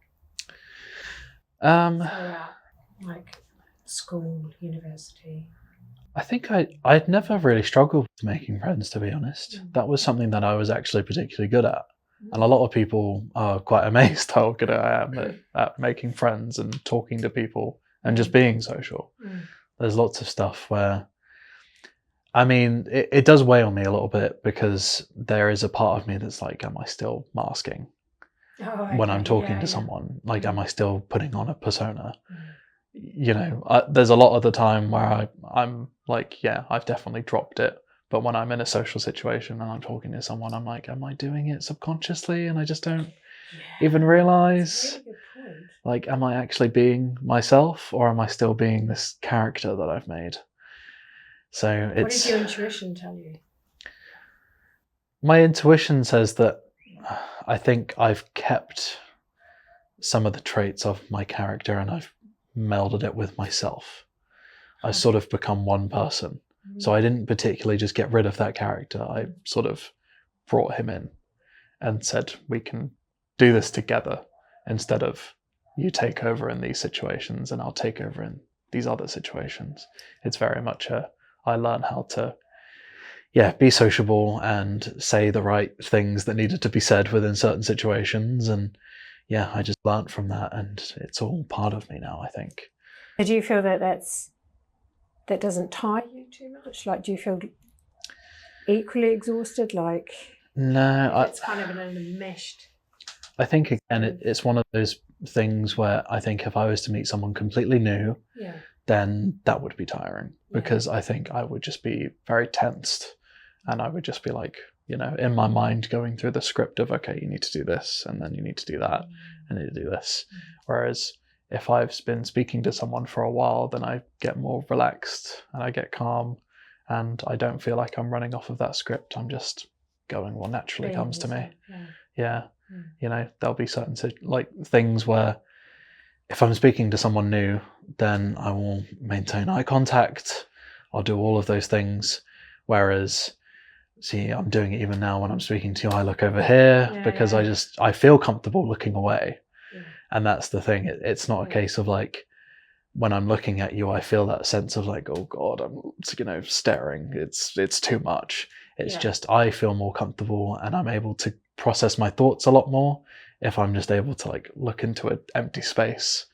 [SPEAKER 1] throughout, like school, university?
[SPEAKER 2] I think I'd never really struggled with making friends, to be honest. That was something that I was actually particularly good at. And a lot of people are quite amazed how good I am at making friends and talking to people and just being social. There's lots of stuff where, it does weigh on me a little bit, because there is a part of me that's like, am I still masking when I'm talking to someone? Like, am I still putting on a persona? There's a lot of the time where I'm like, I've definitely dropped it. But when I'm in a social situation and I'm talking to someone, I'm like, am I doing it subconsciously? And I just don't even realize.
[SPEAKER 1] That's a really good point.
[SPEAKER 2] Like, am I actually being myself, or am I still being this character that I've made? So
[SPEAKER 1] what does your intuition tell you?
[SPEAKER 2] My intuition says that I think I've kept some of the traits of my character and I've melded it with myself. I sort of become one person. So I didn't particularly just get rid of that character. I sort of brought him in and said, we can do this together, instead of you take over in these situations and I'll take over in these other situations. It's very much I learned how to be sociable and say the right things that needed to be said within certain situations. And I just learned from that, and it's all part of me now, I think.
[SPEAKER 1] Do you feel that that doesn't tire you too much? Like, do you feel equally exhausted? Like,
[SPEAKER 2] no,
[SPEAKER 1] it's kind of an enmeshed.
[SPEAKER 2] I think again, it's one of those things where I think if I was to meet someone completely new, then that would be tiring, because I think I would just be very tensed, and I would just be like, in my mind going through the script of, okay, you need to do this, and then you need to do that, and you need to do this. Whereas if I've been speaking to someone for a while, then I get more relaxed and I get calm, and I don't feel like I'm running off of that script. I'm just going what naturally comes to me. There'll be certain things where if I'm speaking to someone new, then I will maintain eye contact. I'll do all of those things. Whereas, see, I'm doing it even now when I'm speaking to you. I look over here because I feel comfortable looking away. And that's the thing. It's not a case of like, when I'm looking at you, I feel that sense of like, oh God, I'm staring. It's too much. It's just, I feel more comfortable, and I'm able to process my thoughts a lot more if I'm just able to like look into an empty space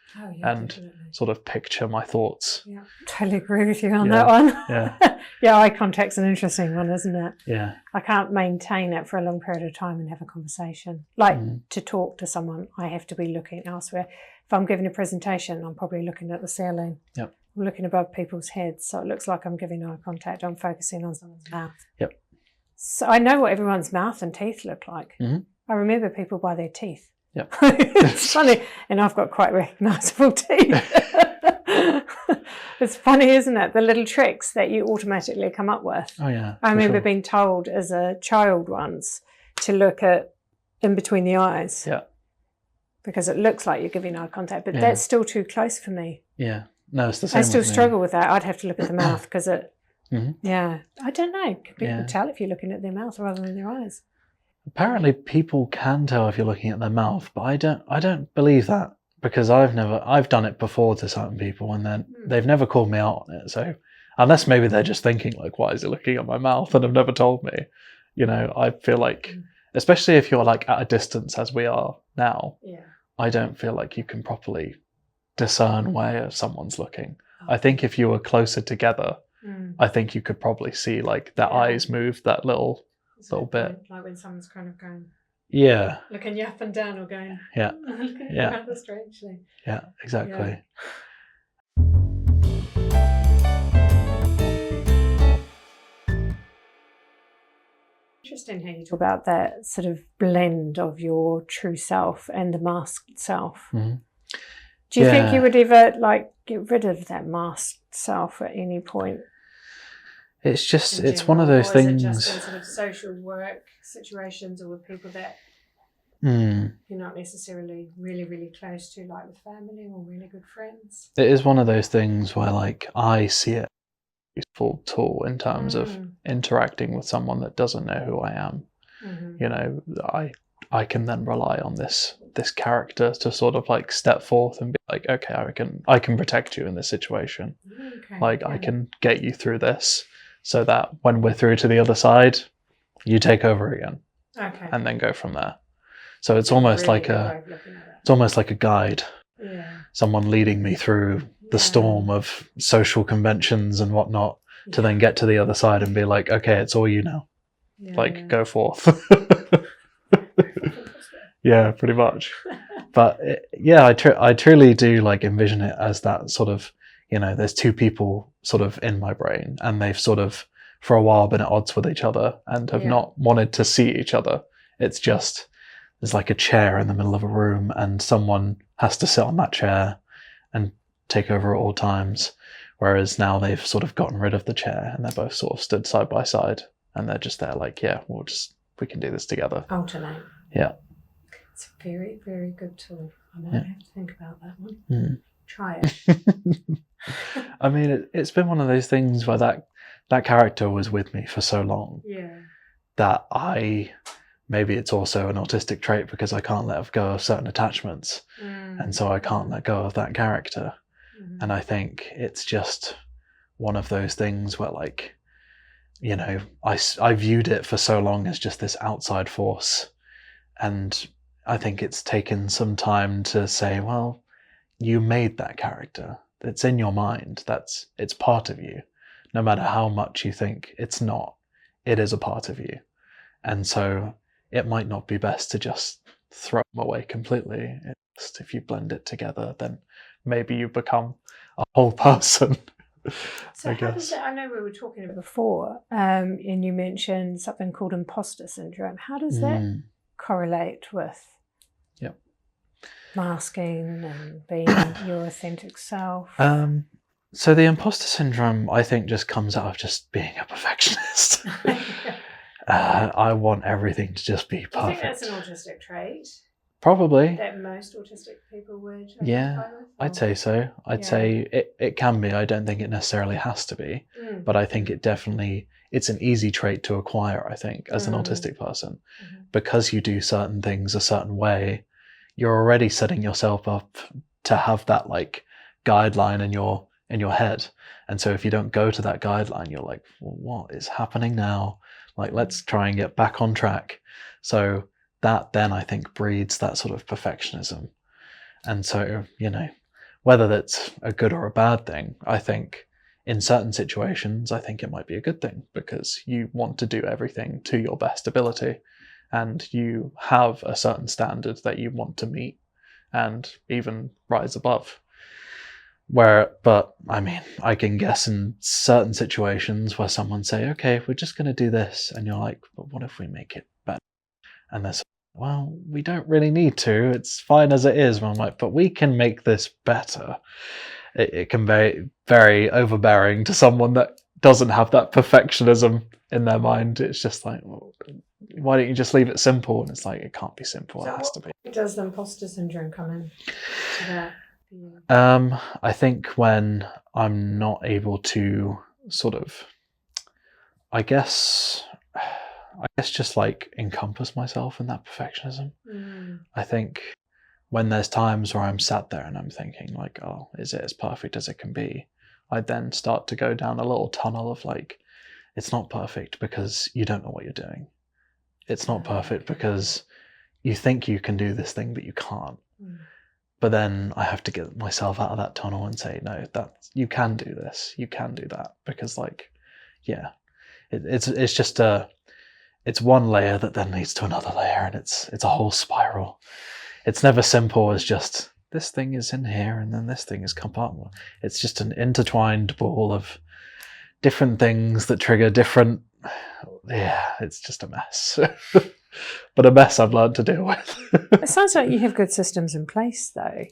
[SPEAKER 2] and definitely sort of picture my thoughts.
[SPEAKER 1] Yeah, totally agree with you on that one.
[SPEAKER 2] Yeah.
[SPEAKER 1] Eye contact's an interesting one, isn't it?
[SPEAKER 2] Yeah.
[SPEAKER 1] I can't maintain it for a long period of time and have a conversation. Like to talk to someone, I have to be looking elsewhere. If I'm giving a presentation, I'm probably looking at the ceiling.
[SPEAKER 2] Yep.
[SPEAKER 1] I'm looking above people's heads, so it looks like I'm giving eye contact. I'm focusing on someone's mouth.
[SPEAKER 2] Yep.
[SPEAKER 1] So I know what everyone's mouth and teeth look like. I remember people by their teeth.
[SPEAKER 2] Yep.
[SPEAKER 1] It's funny, and I've got quite recognisable teeth. It's funny, isn't it? The little tricks that you automatically come up with.
[SPEAKER 2] Oh yeah.
[SPEAKER 1] I remember being told as a child once to look at in between the eyes.
[SPEAKER 2] Yeah.
[SPEAKER 1] Because it looks like you're giving eye contact, but that's still too close for me.
[SPEAKER 2] Yeah. No, it's the same.
[SPEAKER 1] I still struggle with that. I'd have to look at the mouth because it. Yeah. I don't know. People can tell if you're looking at their mouth rather than their eyes.
[SPEAKER 2] Apparently, people can tell if you're looking at their mouth, but I don't believe that, because I've done it before to certain people, and then they've never called me out on it. So unless maybe they're just thinking like, why is he looking at my mouth, and have never told me, I feel like, especially if you're like at a distance as we are now, I don't feel like you can properly discern where someone's looking. I think if you were closer together, I think you could probably see like their eyes move that little bit.
[SPEAKER 1] Like when someone's kind of going,
[SPEAKER 2] looking
[SPEAKER 1] you up and down, or going,
[SPEAKER 2] looking
[SPEAKER 1] rather strangely.
[SPEAKER 2] Yeah, exactly.
[SPEAKER 1] Interesting how you talk about that sort of blend of your true self and the masked self. Do you think you would ever like get rid of that masked self at any point?
[SPEAKER 2] It's just, it's one of those things.
[SPEAKER 1] Or is it just in sort of social work situations, or with people that you're not necessarily really, really close to, like with family or really good friends?
[SPEAKER 2] It is one of those things where like I see it as a useful tool in terms of interacting with someone that doesn't know who I am. I can then rely on this character to sort of like step forth and be like, okay, I can protect you in this situation. I can get you through this, so that when we're through to the other side, you take over again. And then go from there. So it's almost like a guide. Someone leading me through the storm of social conventions and whatnot, to then get to the other side and be like, okay, it's all you now. Go forth. Yeah, pretty much. But I truly do like envision it as that sort of, there's two people sort of in my brain, and they've sort of for a while been at odds with each other and have not wanted to see each other. It's just, there's like a chair in the middle of a room, and someone has to sit on that chair and take over at all times. Whereas now they've sort of gotten rid of the chair, and they're both sort of stood side by side, and they're just there like, we can do this together.
[SPEAKER 1] Alternate.
[SPEAKER 2] Yeah.
[SPEAKER 1] It's a very, very good tool. I might have to think about that one. Try it.
[SPEAKER 2] I mean, it's been one of those things where that character was with me for so long that maybe it's also an autistic trait, because I can't let go of certain attachments, and so I can't let go of that character. And I think it's just one of those things where like, I viewed it for so long as just this outside force, and I think it's taken some time to say, well, you made that character. It's in your mind. It's part of you. No matter how much you think it's not, it is a part of you. And so it might not be best to just throw them away completely. if you blend it together, then maybe you become a whole person.
[SPEAKER 1] So
[SPEAKER 2] I
[SPEAKER 1] how
[SPEAKER 2] guess.
[SPEAKER 1] does it, I know we were talking before, and you mentioned something called imposter syndrome. How does that correlate with
[SPEAKER 2] Yep.
[SPEAKER 1] masking and being your authentic self?
[SPEAKER 2] So the imposter syndrome, I think, just comes out of just being a perfectionist. I want everything to just be perfect.
[SPEAKER 1] Do you think that's an autistic trait?
[SPEAKER 2] Probably.
[SPEAKER 1] That most autistic people would
[SPEAKER 2] Yeah,
[SPEAKER 1] identify with?
[SPEAKER 2] I'd say so. I'd say it can be. I don't think it necessarily has to be. But I think it's an easy trait to acquire, I think, as an autistic person. Because you do certain things a certain way, you're already setting yourself up to have that like guideline in your head. And so if you don't go to that guideline, you're like, well, what is happening now? Like, let's try and get back on track. So that then I think breeds that sort of perfectionism. And so, whether that's a good or a bad thing, I think in certain situations, I think it might be a good thing because you want to do everything to your best ability and you have a certain standard that you want to meet and even rise above. But I mean, I can guess in certain situations where someone say, okay, we're just going to do this. And you're like, but what if we make it better? And they're like, well, we don't really need to. It's fine as it is. And I'm like, but we can make this better. It can be very overbearing to someone that doesn't have that perfectionism in their mind. It's just like, well, why don't you just leave it simple? And it's like, it can't be simple. So it has to be.
[SPEAKER 1] Does the imposter syndrome come in to that?
[SPEAKER 2] I think when I'm not able to sort of, I guess just like encompass myself in that perfectionism. I think when there's times where I'm sat there and I'm thinking like, oh, is it as perfect as it can be? I then start to go down a little tunnel of like, it's not perfect because you don't know what you're doing. It's not perfect because you think you can do this thing, but you can't. But then I have to get myself out of that tunnel and say, no, you can do this, you can do that, because like, yeah, it's just it's one layer that then leads to another layer, and it's a whole spiral. It's never simple as just this thing is in here and then this thing is compartment. It's just an intertwined ball of different things that trigger different. Yeah, it's just a mess. But a mess I've learned to deal with.
[SPEAKER 1] It sounds like you have good systems in place, though.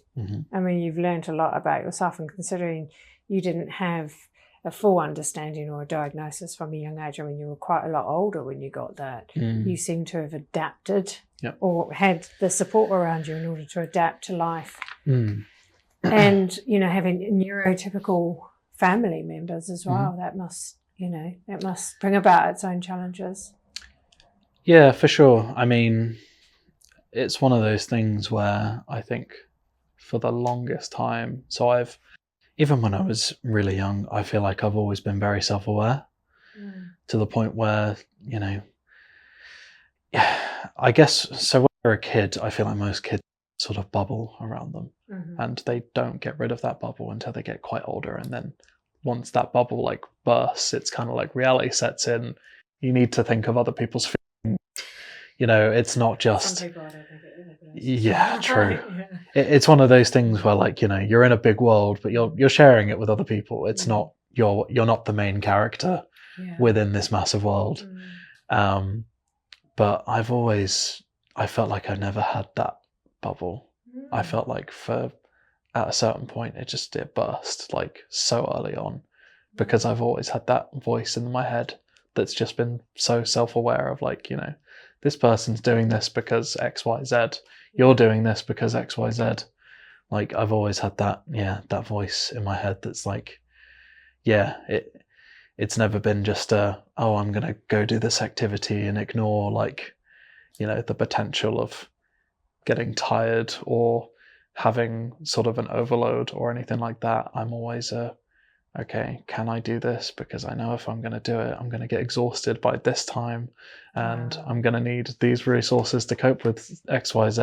[SPEAKER 1] I mean, you've learned a lot about yourself, and considering you didn't have a full understanding or a diagnosis from a young age, I mean, you were quite a lot older when you got that. You seem to have adapted or had the support around you in order to adapt to life. And, having neurotypical family members as well, that must bring about its own challenges.
[SPEAKER 2] Yeah, for sure. I mean, it's one of those things where I think for the longest time, so even when I was really young, I feel like I've always been very self-aware to the point where, I guess, so when you're a kid, I feel like most kids sort of bubble around them and they don't get rid of that bubble until they get quite older. And then once that bubble like bursts, it's kind of like reality sets in. You need to think of other people's feelings. It's not just.
[SPEAKER 1] Some people I don't think it is.
[SPEAKER 2] Yeah, true. It's one of those things where, like, you're in a big world, but you're sharing it with other people. It's not you're not the main character within this massive world. But I felt like I never had that bubble. I felt like at a certain point it burst like so early on, because I've always had that voice in my head that's just been so self-aware of like, this person's doing this because X, Y, Z. You're doing this because X, Y, Z. Like, I've always had that voice in my head that's like, it's never been just I'm going to go do this activity and ignore like, the potential of getting tired or having sort of an overload or anything like that. I'm always okay, can I do this? Because I know if I'm going to do it, I'm going to get exhausted by this time and I'm going to need these resources to cope with X, Y, Z.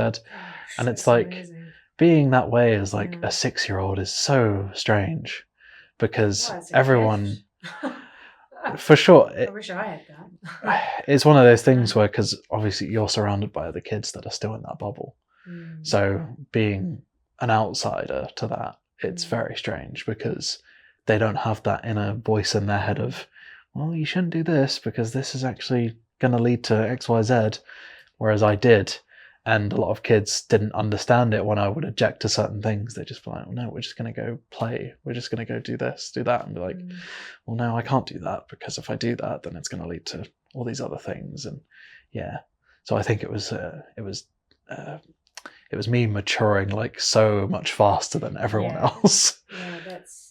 [SPEAKER 2] And it's like, amazing. Being that way as like a 6-year-old is so strange because everyone, for sure.
[SPEAKER 1] I wish I had that.
[SPEAKER 2] It's one of those things where, because obviously you're surrounded by other kids that are still in that bubble. So being an outsider to that, it's very strange because they don't have that inner voice in their head of, well, you shouldn't do this because this is actually going to lead to X, Y, Z, whereas I did. And a lot of kids didn't understand it when I would object to certain things. They just be like, oh, no, we're just going to go play. We're just going to go do this, do that. And be like, well, no, I can't do that because if I do that, then it's going to lead to all these other things. And yeah, so I think it was me maturing like so much faster than everyone else.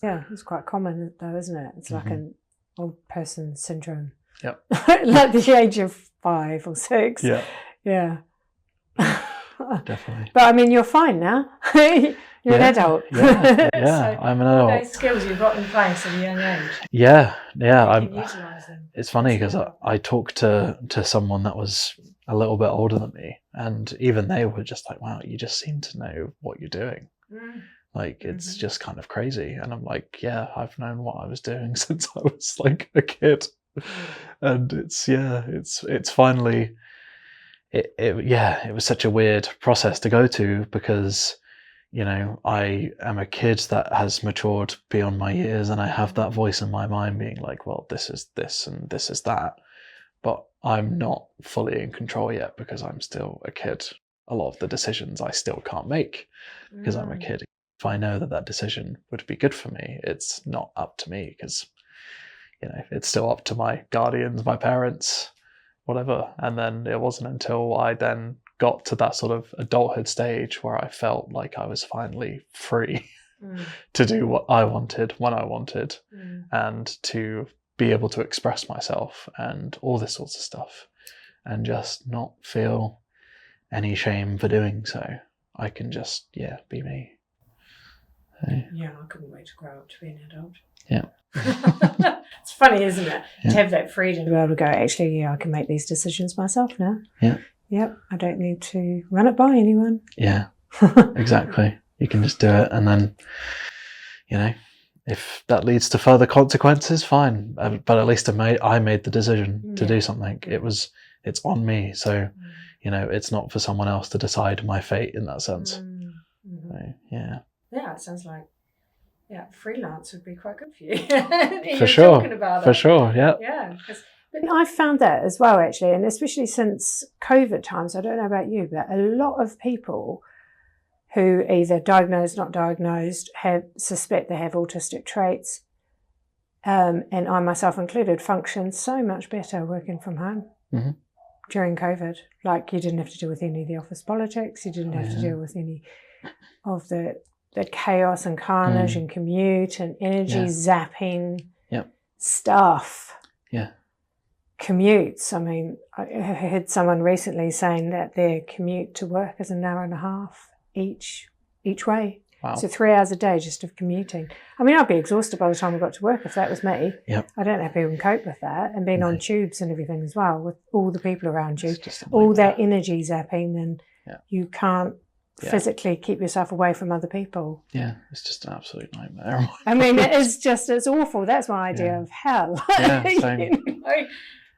[SPEAKER 1] Yeah, it's quite common though, isn't it? It's like an old person syndrome.
[SPEAKER 2] Yep.
[SPEAKER 1] Like the age of 5 or 6.
[SPEAKER 2] Yeah. Definitely.
[SPEAKER 1] But I mean, you're fine now. You're an adult.
[SPEAKER 2] Yeah,
[SPEAKER 1] So
[SPEAKER 2] I'm an adult.
[SPEAKER 1] Those skills you've got in place at a young age.
[SPEAKER 2] Yeah.
[SPEAKER 1] You can utilise them.
[SPEAKER 2] It's funny because I talked to someone that was a little bit older than me, and even they were just like, wow, you just seem to know what you're doing. Like, it's just kind of crazy. And I'm like, yeah, I've known what I was doing since I was like a kid. And it's finally, it was such a weird process to go to because, you know, I am a kid that has matured beyond my years, and I have that voice in my mind being like, well, this is this and this is that. But I'm not fully in control yet because I'm still a kid. A lot of the decisions I still can't make because I'm a kid. If I know that decision would be good for me, it's not up to me because, you know, it's still up to my guardians, my parents, whatever. And then it wasn't until I then got to that sort of adulthood stage where I felt like I was finally free to do what I wanted when I wanted and to be able to express myself and all this sorts of stuff and just not feel any shame for doing so. I can just, be me. So.
[SPEAKER 1] Yeah, I couldn't wait to grow up to be an adult.
[SPEAKER 2] Yeah.
[SPEAKER 1] It's funny, isn't it? To have that freedom to be able to go, actually, I can make these decisions myself now.
[SPEAKER 2] Yeah.
[SPEAKER 1] Yep, I don't need to run it by anyone.
[SPEAKER 2] Yeah, exactly. You can just do it, and then, you know, if that leads to further consequences, fine. But at least I made the decision to do something. It's on me. So, you know, it's not for someone else to decide my fate in that sense. So, yeah.
[SPEAKER 1] Yeah, it sounds like freelance would be quite good for you.
[SPEAKER 2] For sure. For sure. Yeah.
[SPEAKER 1] Yeah. But I've found that as well, actually, and especially since COVID times. I don't know about you, but a lot of people who either diagnosed, not diagnosed, suspect they have autistic traits, and I myself included, function so much better working from home during COVID. Like, you didn't have to deal with any of the office politics. You didn't have to deal with any of the chaos and carnage and commute and energy zapping stuff.
[SPEAKER 2] Yeah.
[SPEAKER 1] Commutes. I mean, I heard someone recently saying that their commute to work is an hour and a half each way.
[SPEAKER 2] Wow.
[SPEAKER 1] So 3 hours a day just of commuting. I mean, I'd be exhausted by the time I got to work if that was me.
[SPEAKER 2] Yep.
[SPEAKER 1] I don't know if people can cope with that, and being on tubes and everything as well, with all the people around you, all that energy zapping, and you can't physically keep yourself away from other people.
[SPEAKER 2] Yeah, it's just an absolute nightmare.
[SPEAKER 1] I mean, it's awful. That's my idea of hell.
[SPEAKER 2] Yeah, same.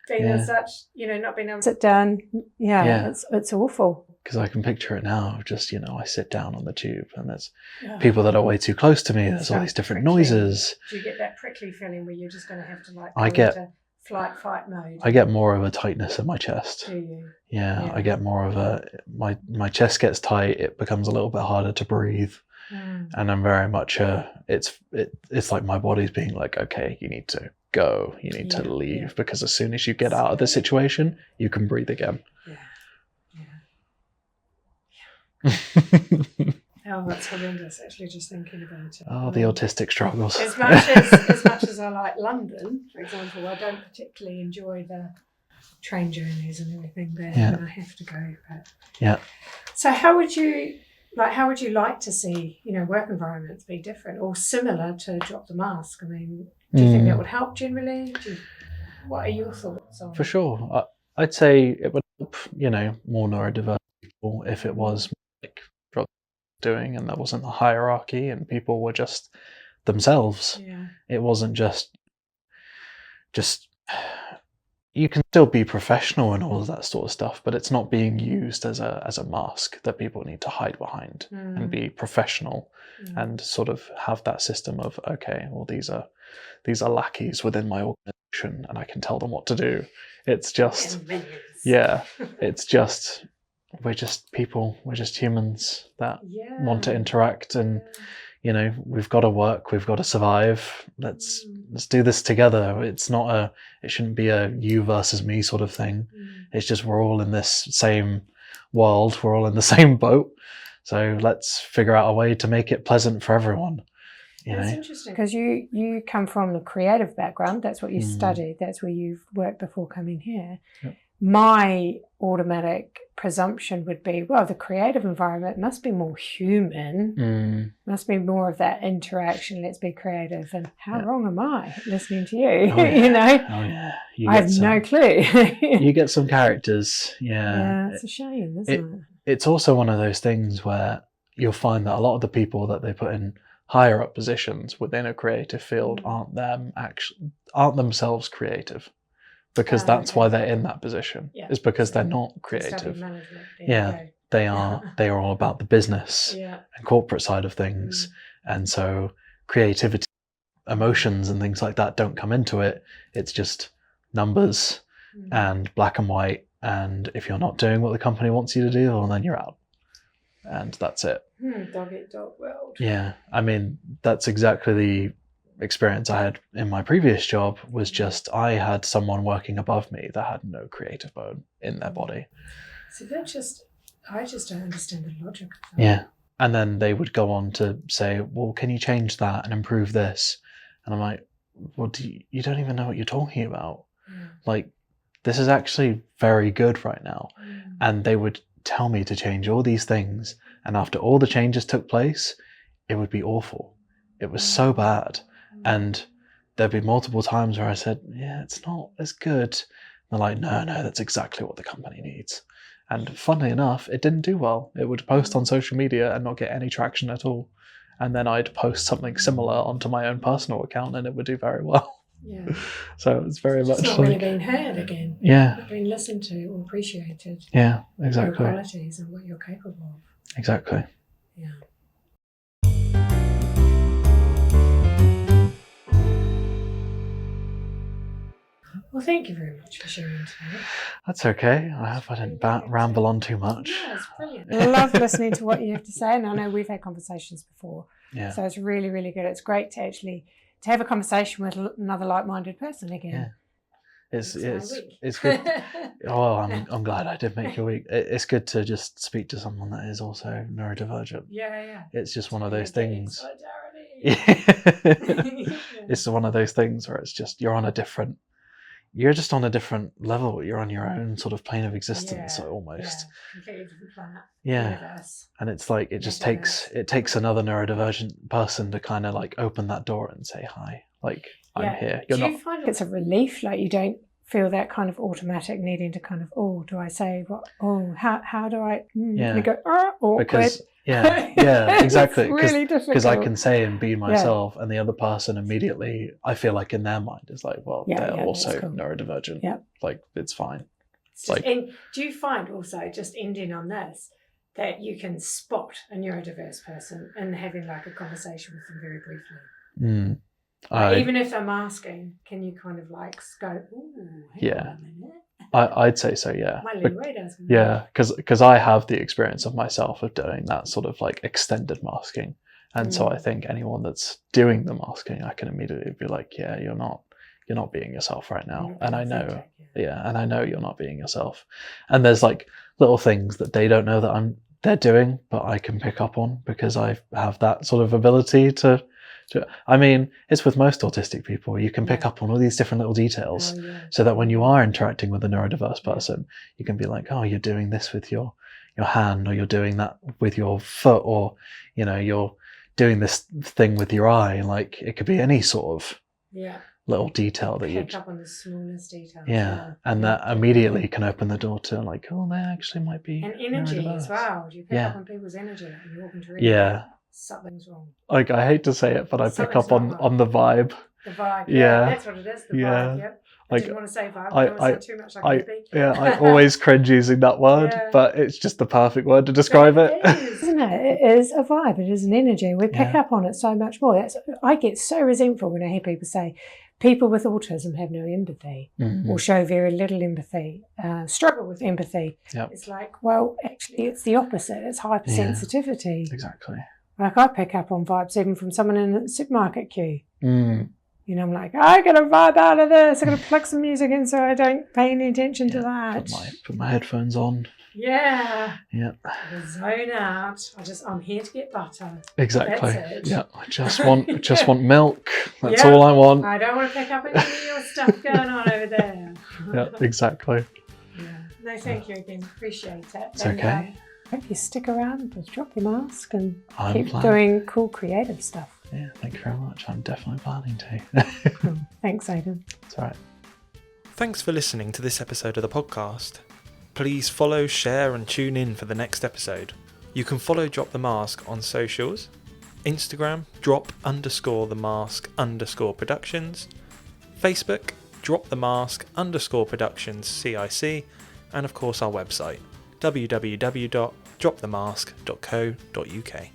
[SPEAKER 1] Being in such, not being able to sit down. Yeah. It's awful.
[SPEAKER 2] Because I can picture it now. Just, I sit down on the tube and there's people that are way too close to me. There's all these different noises.
[SPEAKER 1] Do you get that prickly feeling where you're just going to have to
[SPEAKER 2] I get
[SPEAKER 1] into fight mode?
[SPEAKER 2] I get more of a tightness in my chest.
[SPEAKER 1] Do you?
[SPEAKER 2] Yeah, I get more of my chest gets tight. It becomes a little bit harder to breathe. And I'm very much it's like my body's being like, okay, you need to go, you need to leave, because as soon as you get out of the situation, you can breathe again.
[SPEAKER 1] Oh, that's horrendous, actually, just thinking about it.
[SPEAKER 2] Oh, the autistic struggles.
[SPEAKER 1] As much as I like London, for example, I don't particularly enjoy the train journeys and everything there when I have to go. But so how would you like to see, work environments be different or similar to Drop the Mask? I mean, do you think that would help generally? What are your thoughts on?
[SPEAKER 2] For sure. I'd say it would help, more neurodiverse people if it was like Drop doing and there wasn't a hierarchy and people were just themselves.
[SPEAKER 1] Yeah.
[SPEAKER 2] It wasn't just you can still be professional and all of that sort of stuff, but it's not being used as a mask that people need to hide behind and be professional and sort of have that system of, okay, well, these are lackeys within my organization and I can tell them what to do. It's just, yeah, it's just, we're just people, we're just humans that want to interact, and you know, we've got to work, we've got to survive. Let's do this together. It's not it shouldn't be a you versus me sort of thing. It's just, we're all in this same world, we're all in the same boat. So let's figure out a way to make it pleasant for everyone.
[SPEAKER 1] That's interesting, because you come from a creative background. That's what you studied. That's where you've worked before coming here.
[SPEAKER 2] Yep.
[SPEAKER 1] My automatic presumption would be, well, the creative environment must be more human, must be more of that interaction. Let's be creative. And how wrong am I listening to you? You know?
[SPEAKER 2] Oh, yeah.
[SPEAKER 1] I have no clue.
[SPEAKER 2] You get some characters. Yeah.
[SPEAKER 1] Yeah, it's a shame, isn't it?
[SPEAKER 2] It's also one of those things where you'll find that a lot of the people that they put in higher up positions within a creative field aren't themselves creative, because that's why they're in that position. Is because they're not creative. They are all about the business and corporate side of things, and so creativity, emotions and things like that don't come into it. It's just numbers and black and white, and if you're not doing what the company wants you to do, well, then you're out. And that's it.
[SPEAKER 1] Dog eat dog world.
[SPEAKER 2] Yeah, I mean, that's exactly the experience I had in my previous job. Was just, I had someone working above me that had no creative bone in their body.
[SPEAKER 1] So I just don't understand the logic of that.
[SPEAKER 2] Yeah, and then they would go on to say, well, can you change that and improve this? And I'm like, well, you don't even know what you're talking about. Like, this is actually very good right now. And they would tell me to change all these things, and after all the changes took place, it would be awful. It was so bad. And there'd be multiple times where I said, yeah, it's not as good. And they're like, no, that's exactly what the company needs. And funnily enough, it didn't do well. It would post on social media and not get any traction at all. And then I'd post something similar onto my own personal account and it would do very well.
[SPEAKER 1] Yeah.
[SPEAKER 2] So it's very much
[SPEAKER 1] not really being heard again.
[SPEAKER 2] Yeah.
[SPEAKER 1] Not being listened to or appreciated.
[SPEAKER 2] Yeah, exactly.
[SPEAKER 1] Your qualities and what you're capable of.
[SPEAKER 2] Exactly.
[SPEAKER 1] Yeah. Well, thank you very much for sharing today.
[SPEAKER 2] That's okay. I hope I didn't ramble on too much.
[SPEAKER 1] Yeah, it's brilliant. I love listening to what you have to say, and I know we've had conversations before.
[SPEAKER 2] Yeah.
[SPEAKER 1] So it's really, really good. It's great to actually have a conversation with another like-minded person again.
[SPEAKER 2] Yeah. It's good. Oh, I'm glad I did make your week. It's good to just speak to someone that is also neurodivergent.
[SPEAKER 1] Yeah.
[SPEAKER 2] It's just one of those things.
[SPEAKER 1] Solidarity.
[SPEAKER 2] It's one of those things where it's just you're just on a different level. You're on your own sort of plane of existence, almost.
[SPEAKER 1] Completely different planet.
[SPEAKER 2] Yeah.
[SPEAKER 1] Universe.
[SPEAKER 2] And it's like it takes another neurodivergent person to kind of like open that door and say hi. Like, I'm here.
[SPEAKER 1] Do you find it's a relief? Like, you don't feel that kind of automatic needing to kind of, do I say what? How do I? You go, awkward.
[SPEAKER 2] Because exactly.
[SPEAKER 1] It's really difficult.
[SPEAKER 2] Because I can say and be myself, and the other person immediately, I feel like in their mind is like, well, they're also neurodivergent.
[SPEAKER 1] Yeah.
[SPEAKER 2] Like, it's fine.
[SPEAKER 1] Do you find also, just ending on this, that you can spot a neurodiverse person and having like a conversation with them very briefly? Even if they're masking, can you kind of like scope? Hang on a minute.
[SPEAKER 2] I'd say so, yeah.
[SPEAKER 1] My little radar's going.
[SPEAKER 2] Yeah, because I have the experience of myself of doing that sort of like extended masking, and so I think anyone that's doing the masking, I can immediately be like, yeah, you're not being yourself right now, and I know, and I know you're not being yourself, and there's like little things that they don't know that they're doing, but I can pick up on because I have that sort of ability to. I mean, it's with most autistic people. You can pick up on all these different little details, so that when you are interacting with a neurodiverse person, you can be like, oh, you're doing this with your hand, or you're doing that with your foot, or you're doing this thing with your eye. Like, it could be any sort of little detail that you
[SPEAKER 1] pick up on the smallest details.
[SPEAKER 2] And that immediately can open the door to like, oh, they actually might be.
[SPEAKER 1] And energy as well. Do you pick up on people's energy when you walk into a room? Something's wrong.
[SPEAKER 2] Like, I hate to say it, but I pick up on the vibe.
[SPEAKER 1] The vibe, that's what it is. The vibe. Yep. I didn't want to say vibe. I don't want to sound too much like a hippie.
[SPEAKER 2] Yeah, I always cringe using that word, but it's just the perfect word to describe it.
[SPEAKER 1] It is, isn't it? It is a vibe. It is an energy. We pick up on it so much more. I get so resentful when I hear people say people with autism have no empathy or show very little empathy, struggle with empathy. Yep. It's like, well, actually, it's the opposite. It's hypersensitivity.
[SPEAKER 2] Yeah, exactly.
[SPEAKER 1] Like I pick up on vibes even from someone in a supermarket queue. You know, I'm like, I get a vibe out of this. I'm going to plug some music in so I don't pay any attention to that.
[SPEAKER 2] Put my headphones on.
[SPEAKER 1] Yeah.
[SPEAKER 2] Yeah.
[SPEAKER 1] Zone out. I'm here to get butter.
[SPEAKER 2] Exactly.
[SPEAKER 1] That's it.
[SPEAKER 2] Yeah. I just want milk. That's all I want.
[SPEAKER 1] I don't want to pick up any of your stuff going on over there.
[SPEAKER 2] Yeah, exactly.
[SPEAKER 1] Yeah. No, thank you again. Appreciate it.
[SPEAKER 2] It's okay.
[SPEAKER 1] Hope you stick around, just drop your mask and keep doing cool creative stuff.
[SPEAKER 2] Yeah, thank you very much. I'm definitely planning to.
[SPEAKER 1] Cool. Thanks, Aidan.
[SPEAKER 2] It's all right.
[SPEAKER 3] Thanks for listening to this episode of the podcast. Please follow, share and tune in for the next episode. You can follow Drop the Mask on socials. Instagram, drop_the_mask_productions. Facebook, drop_the_mask_productions CIC. And of course our website, www.dropthemask.co.uk.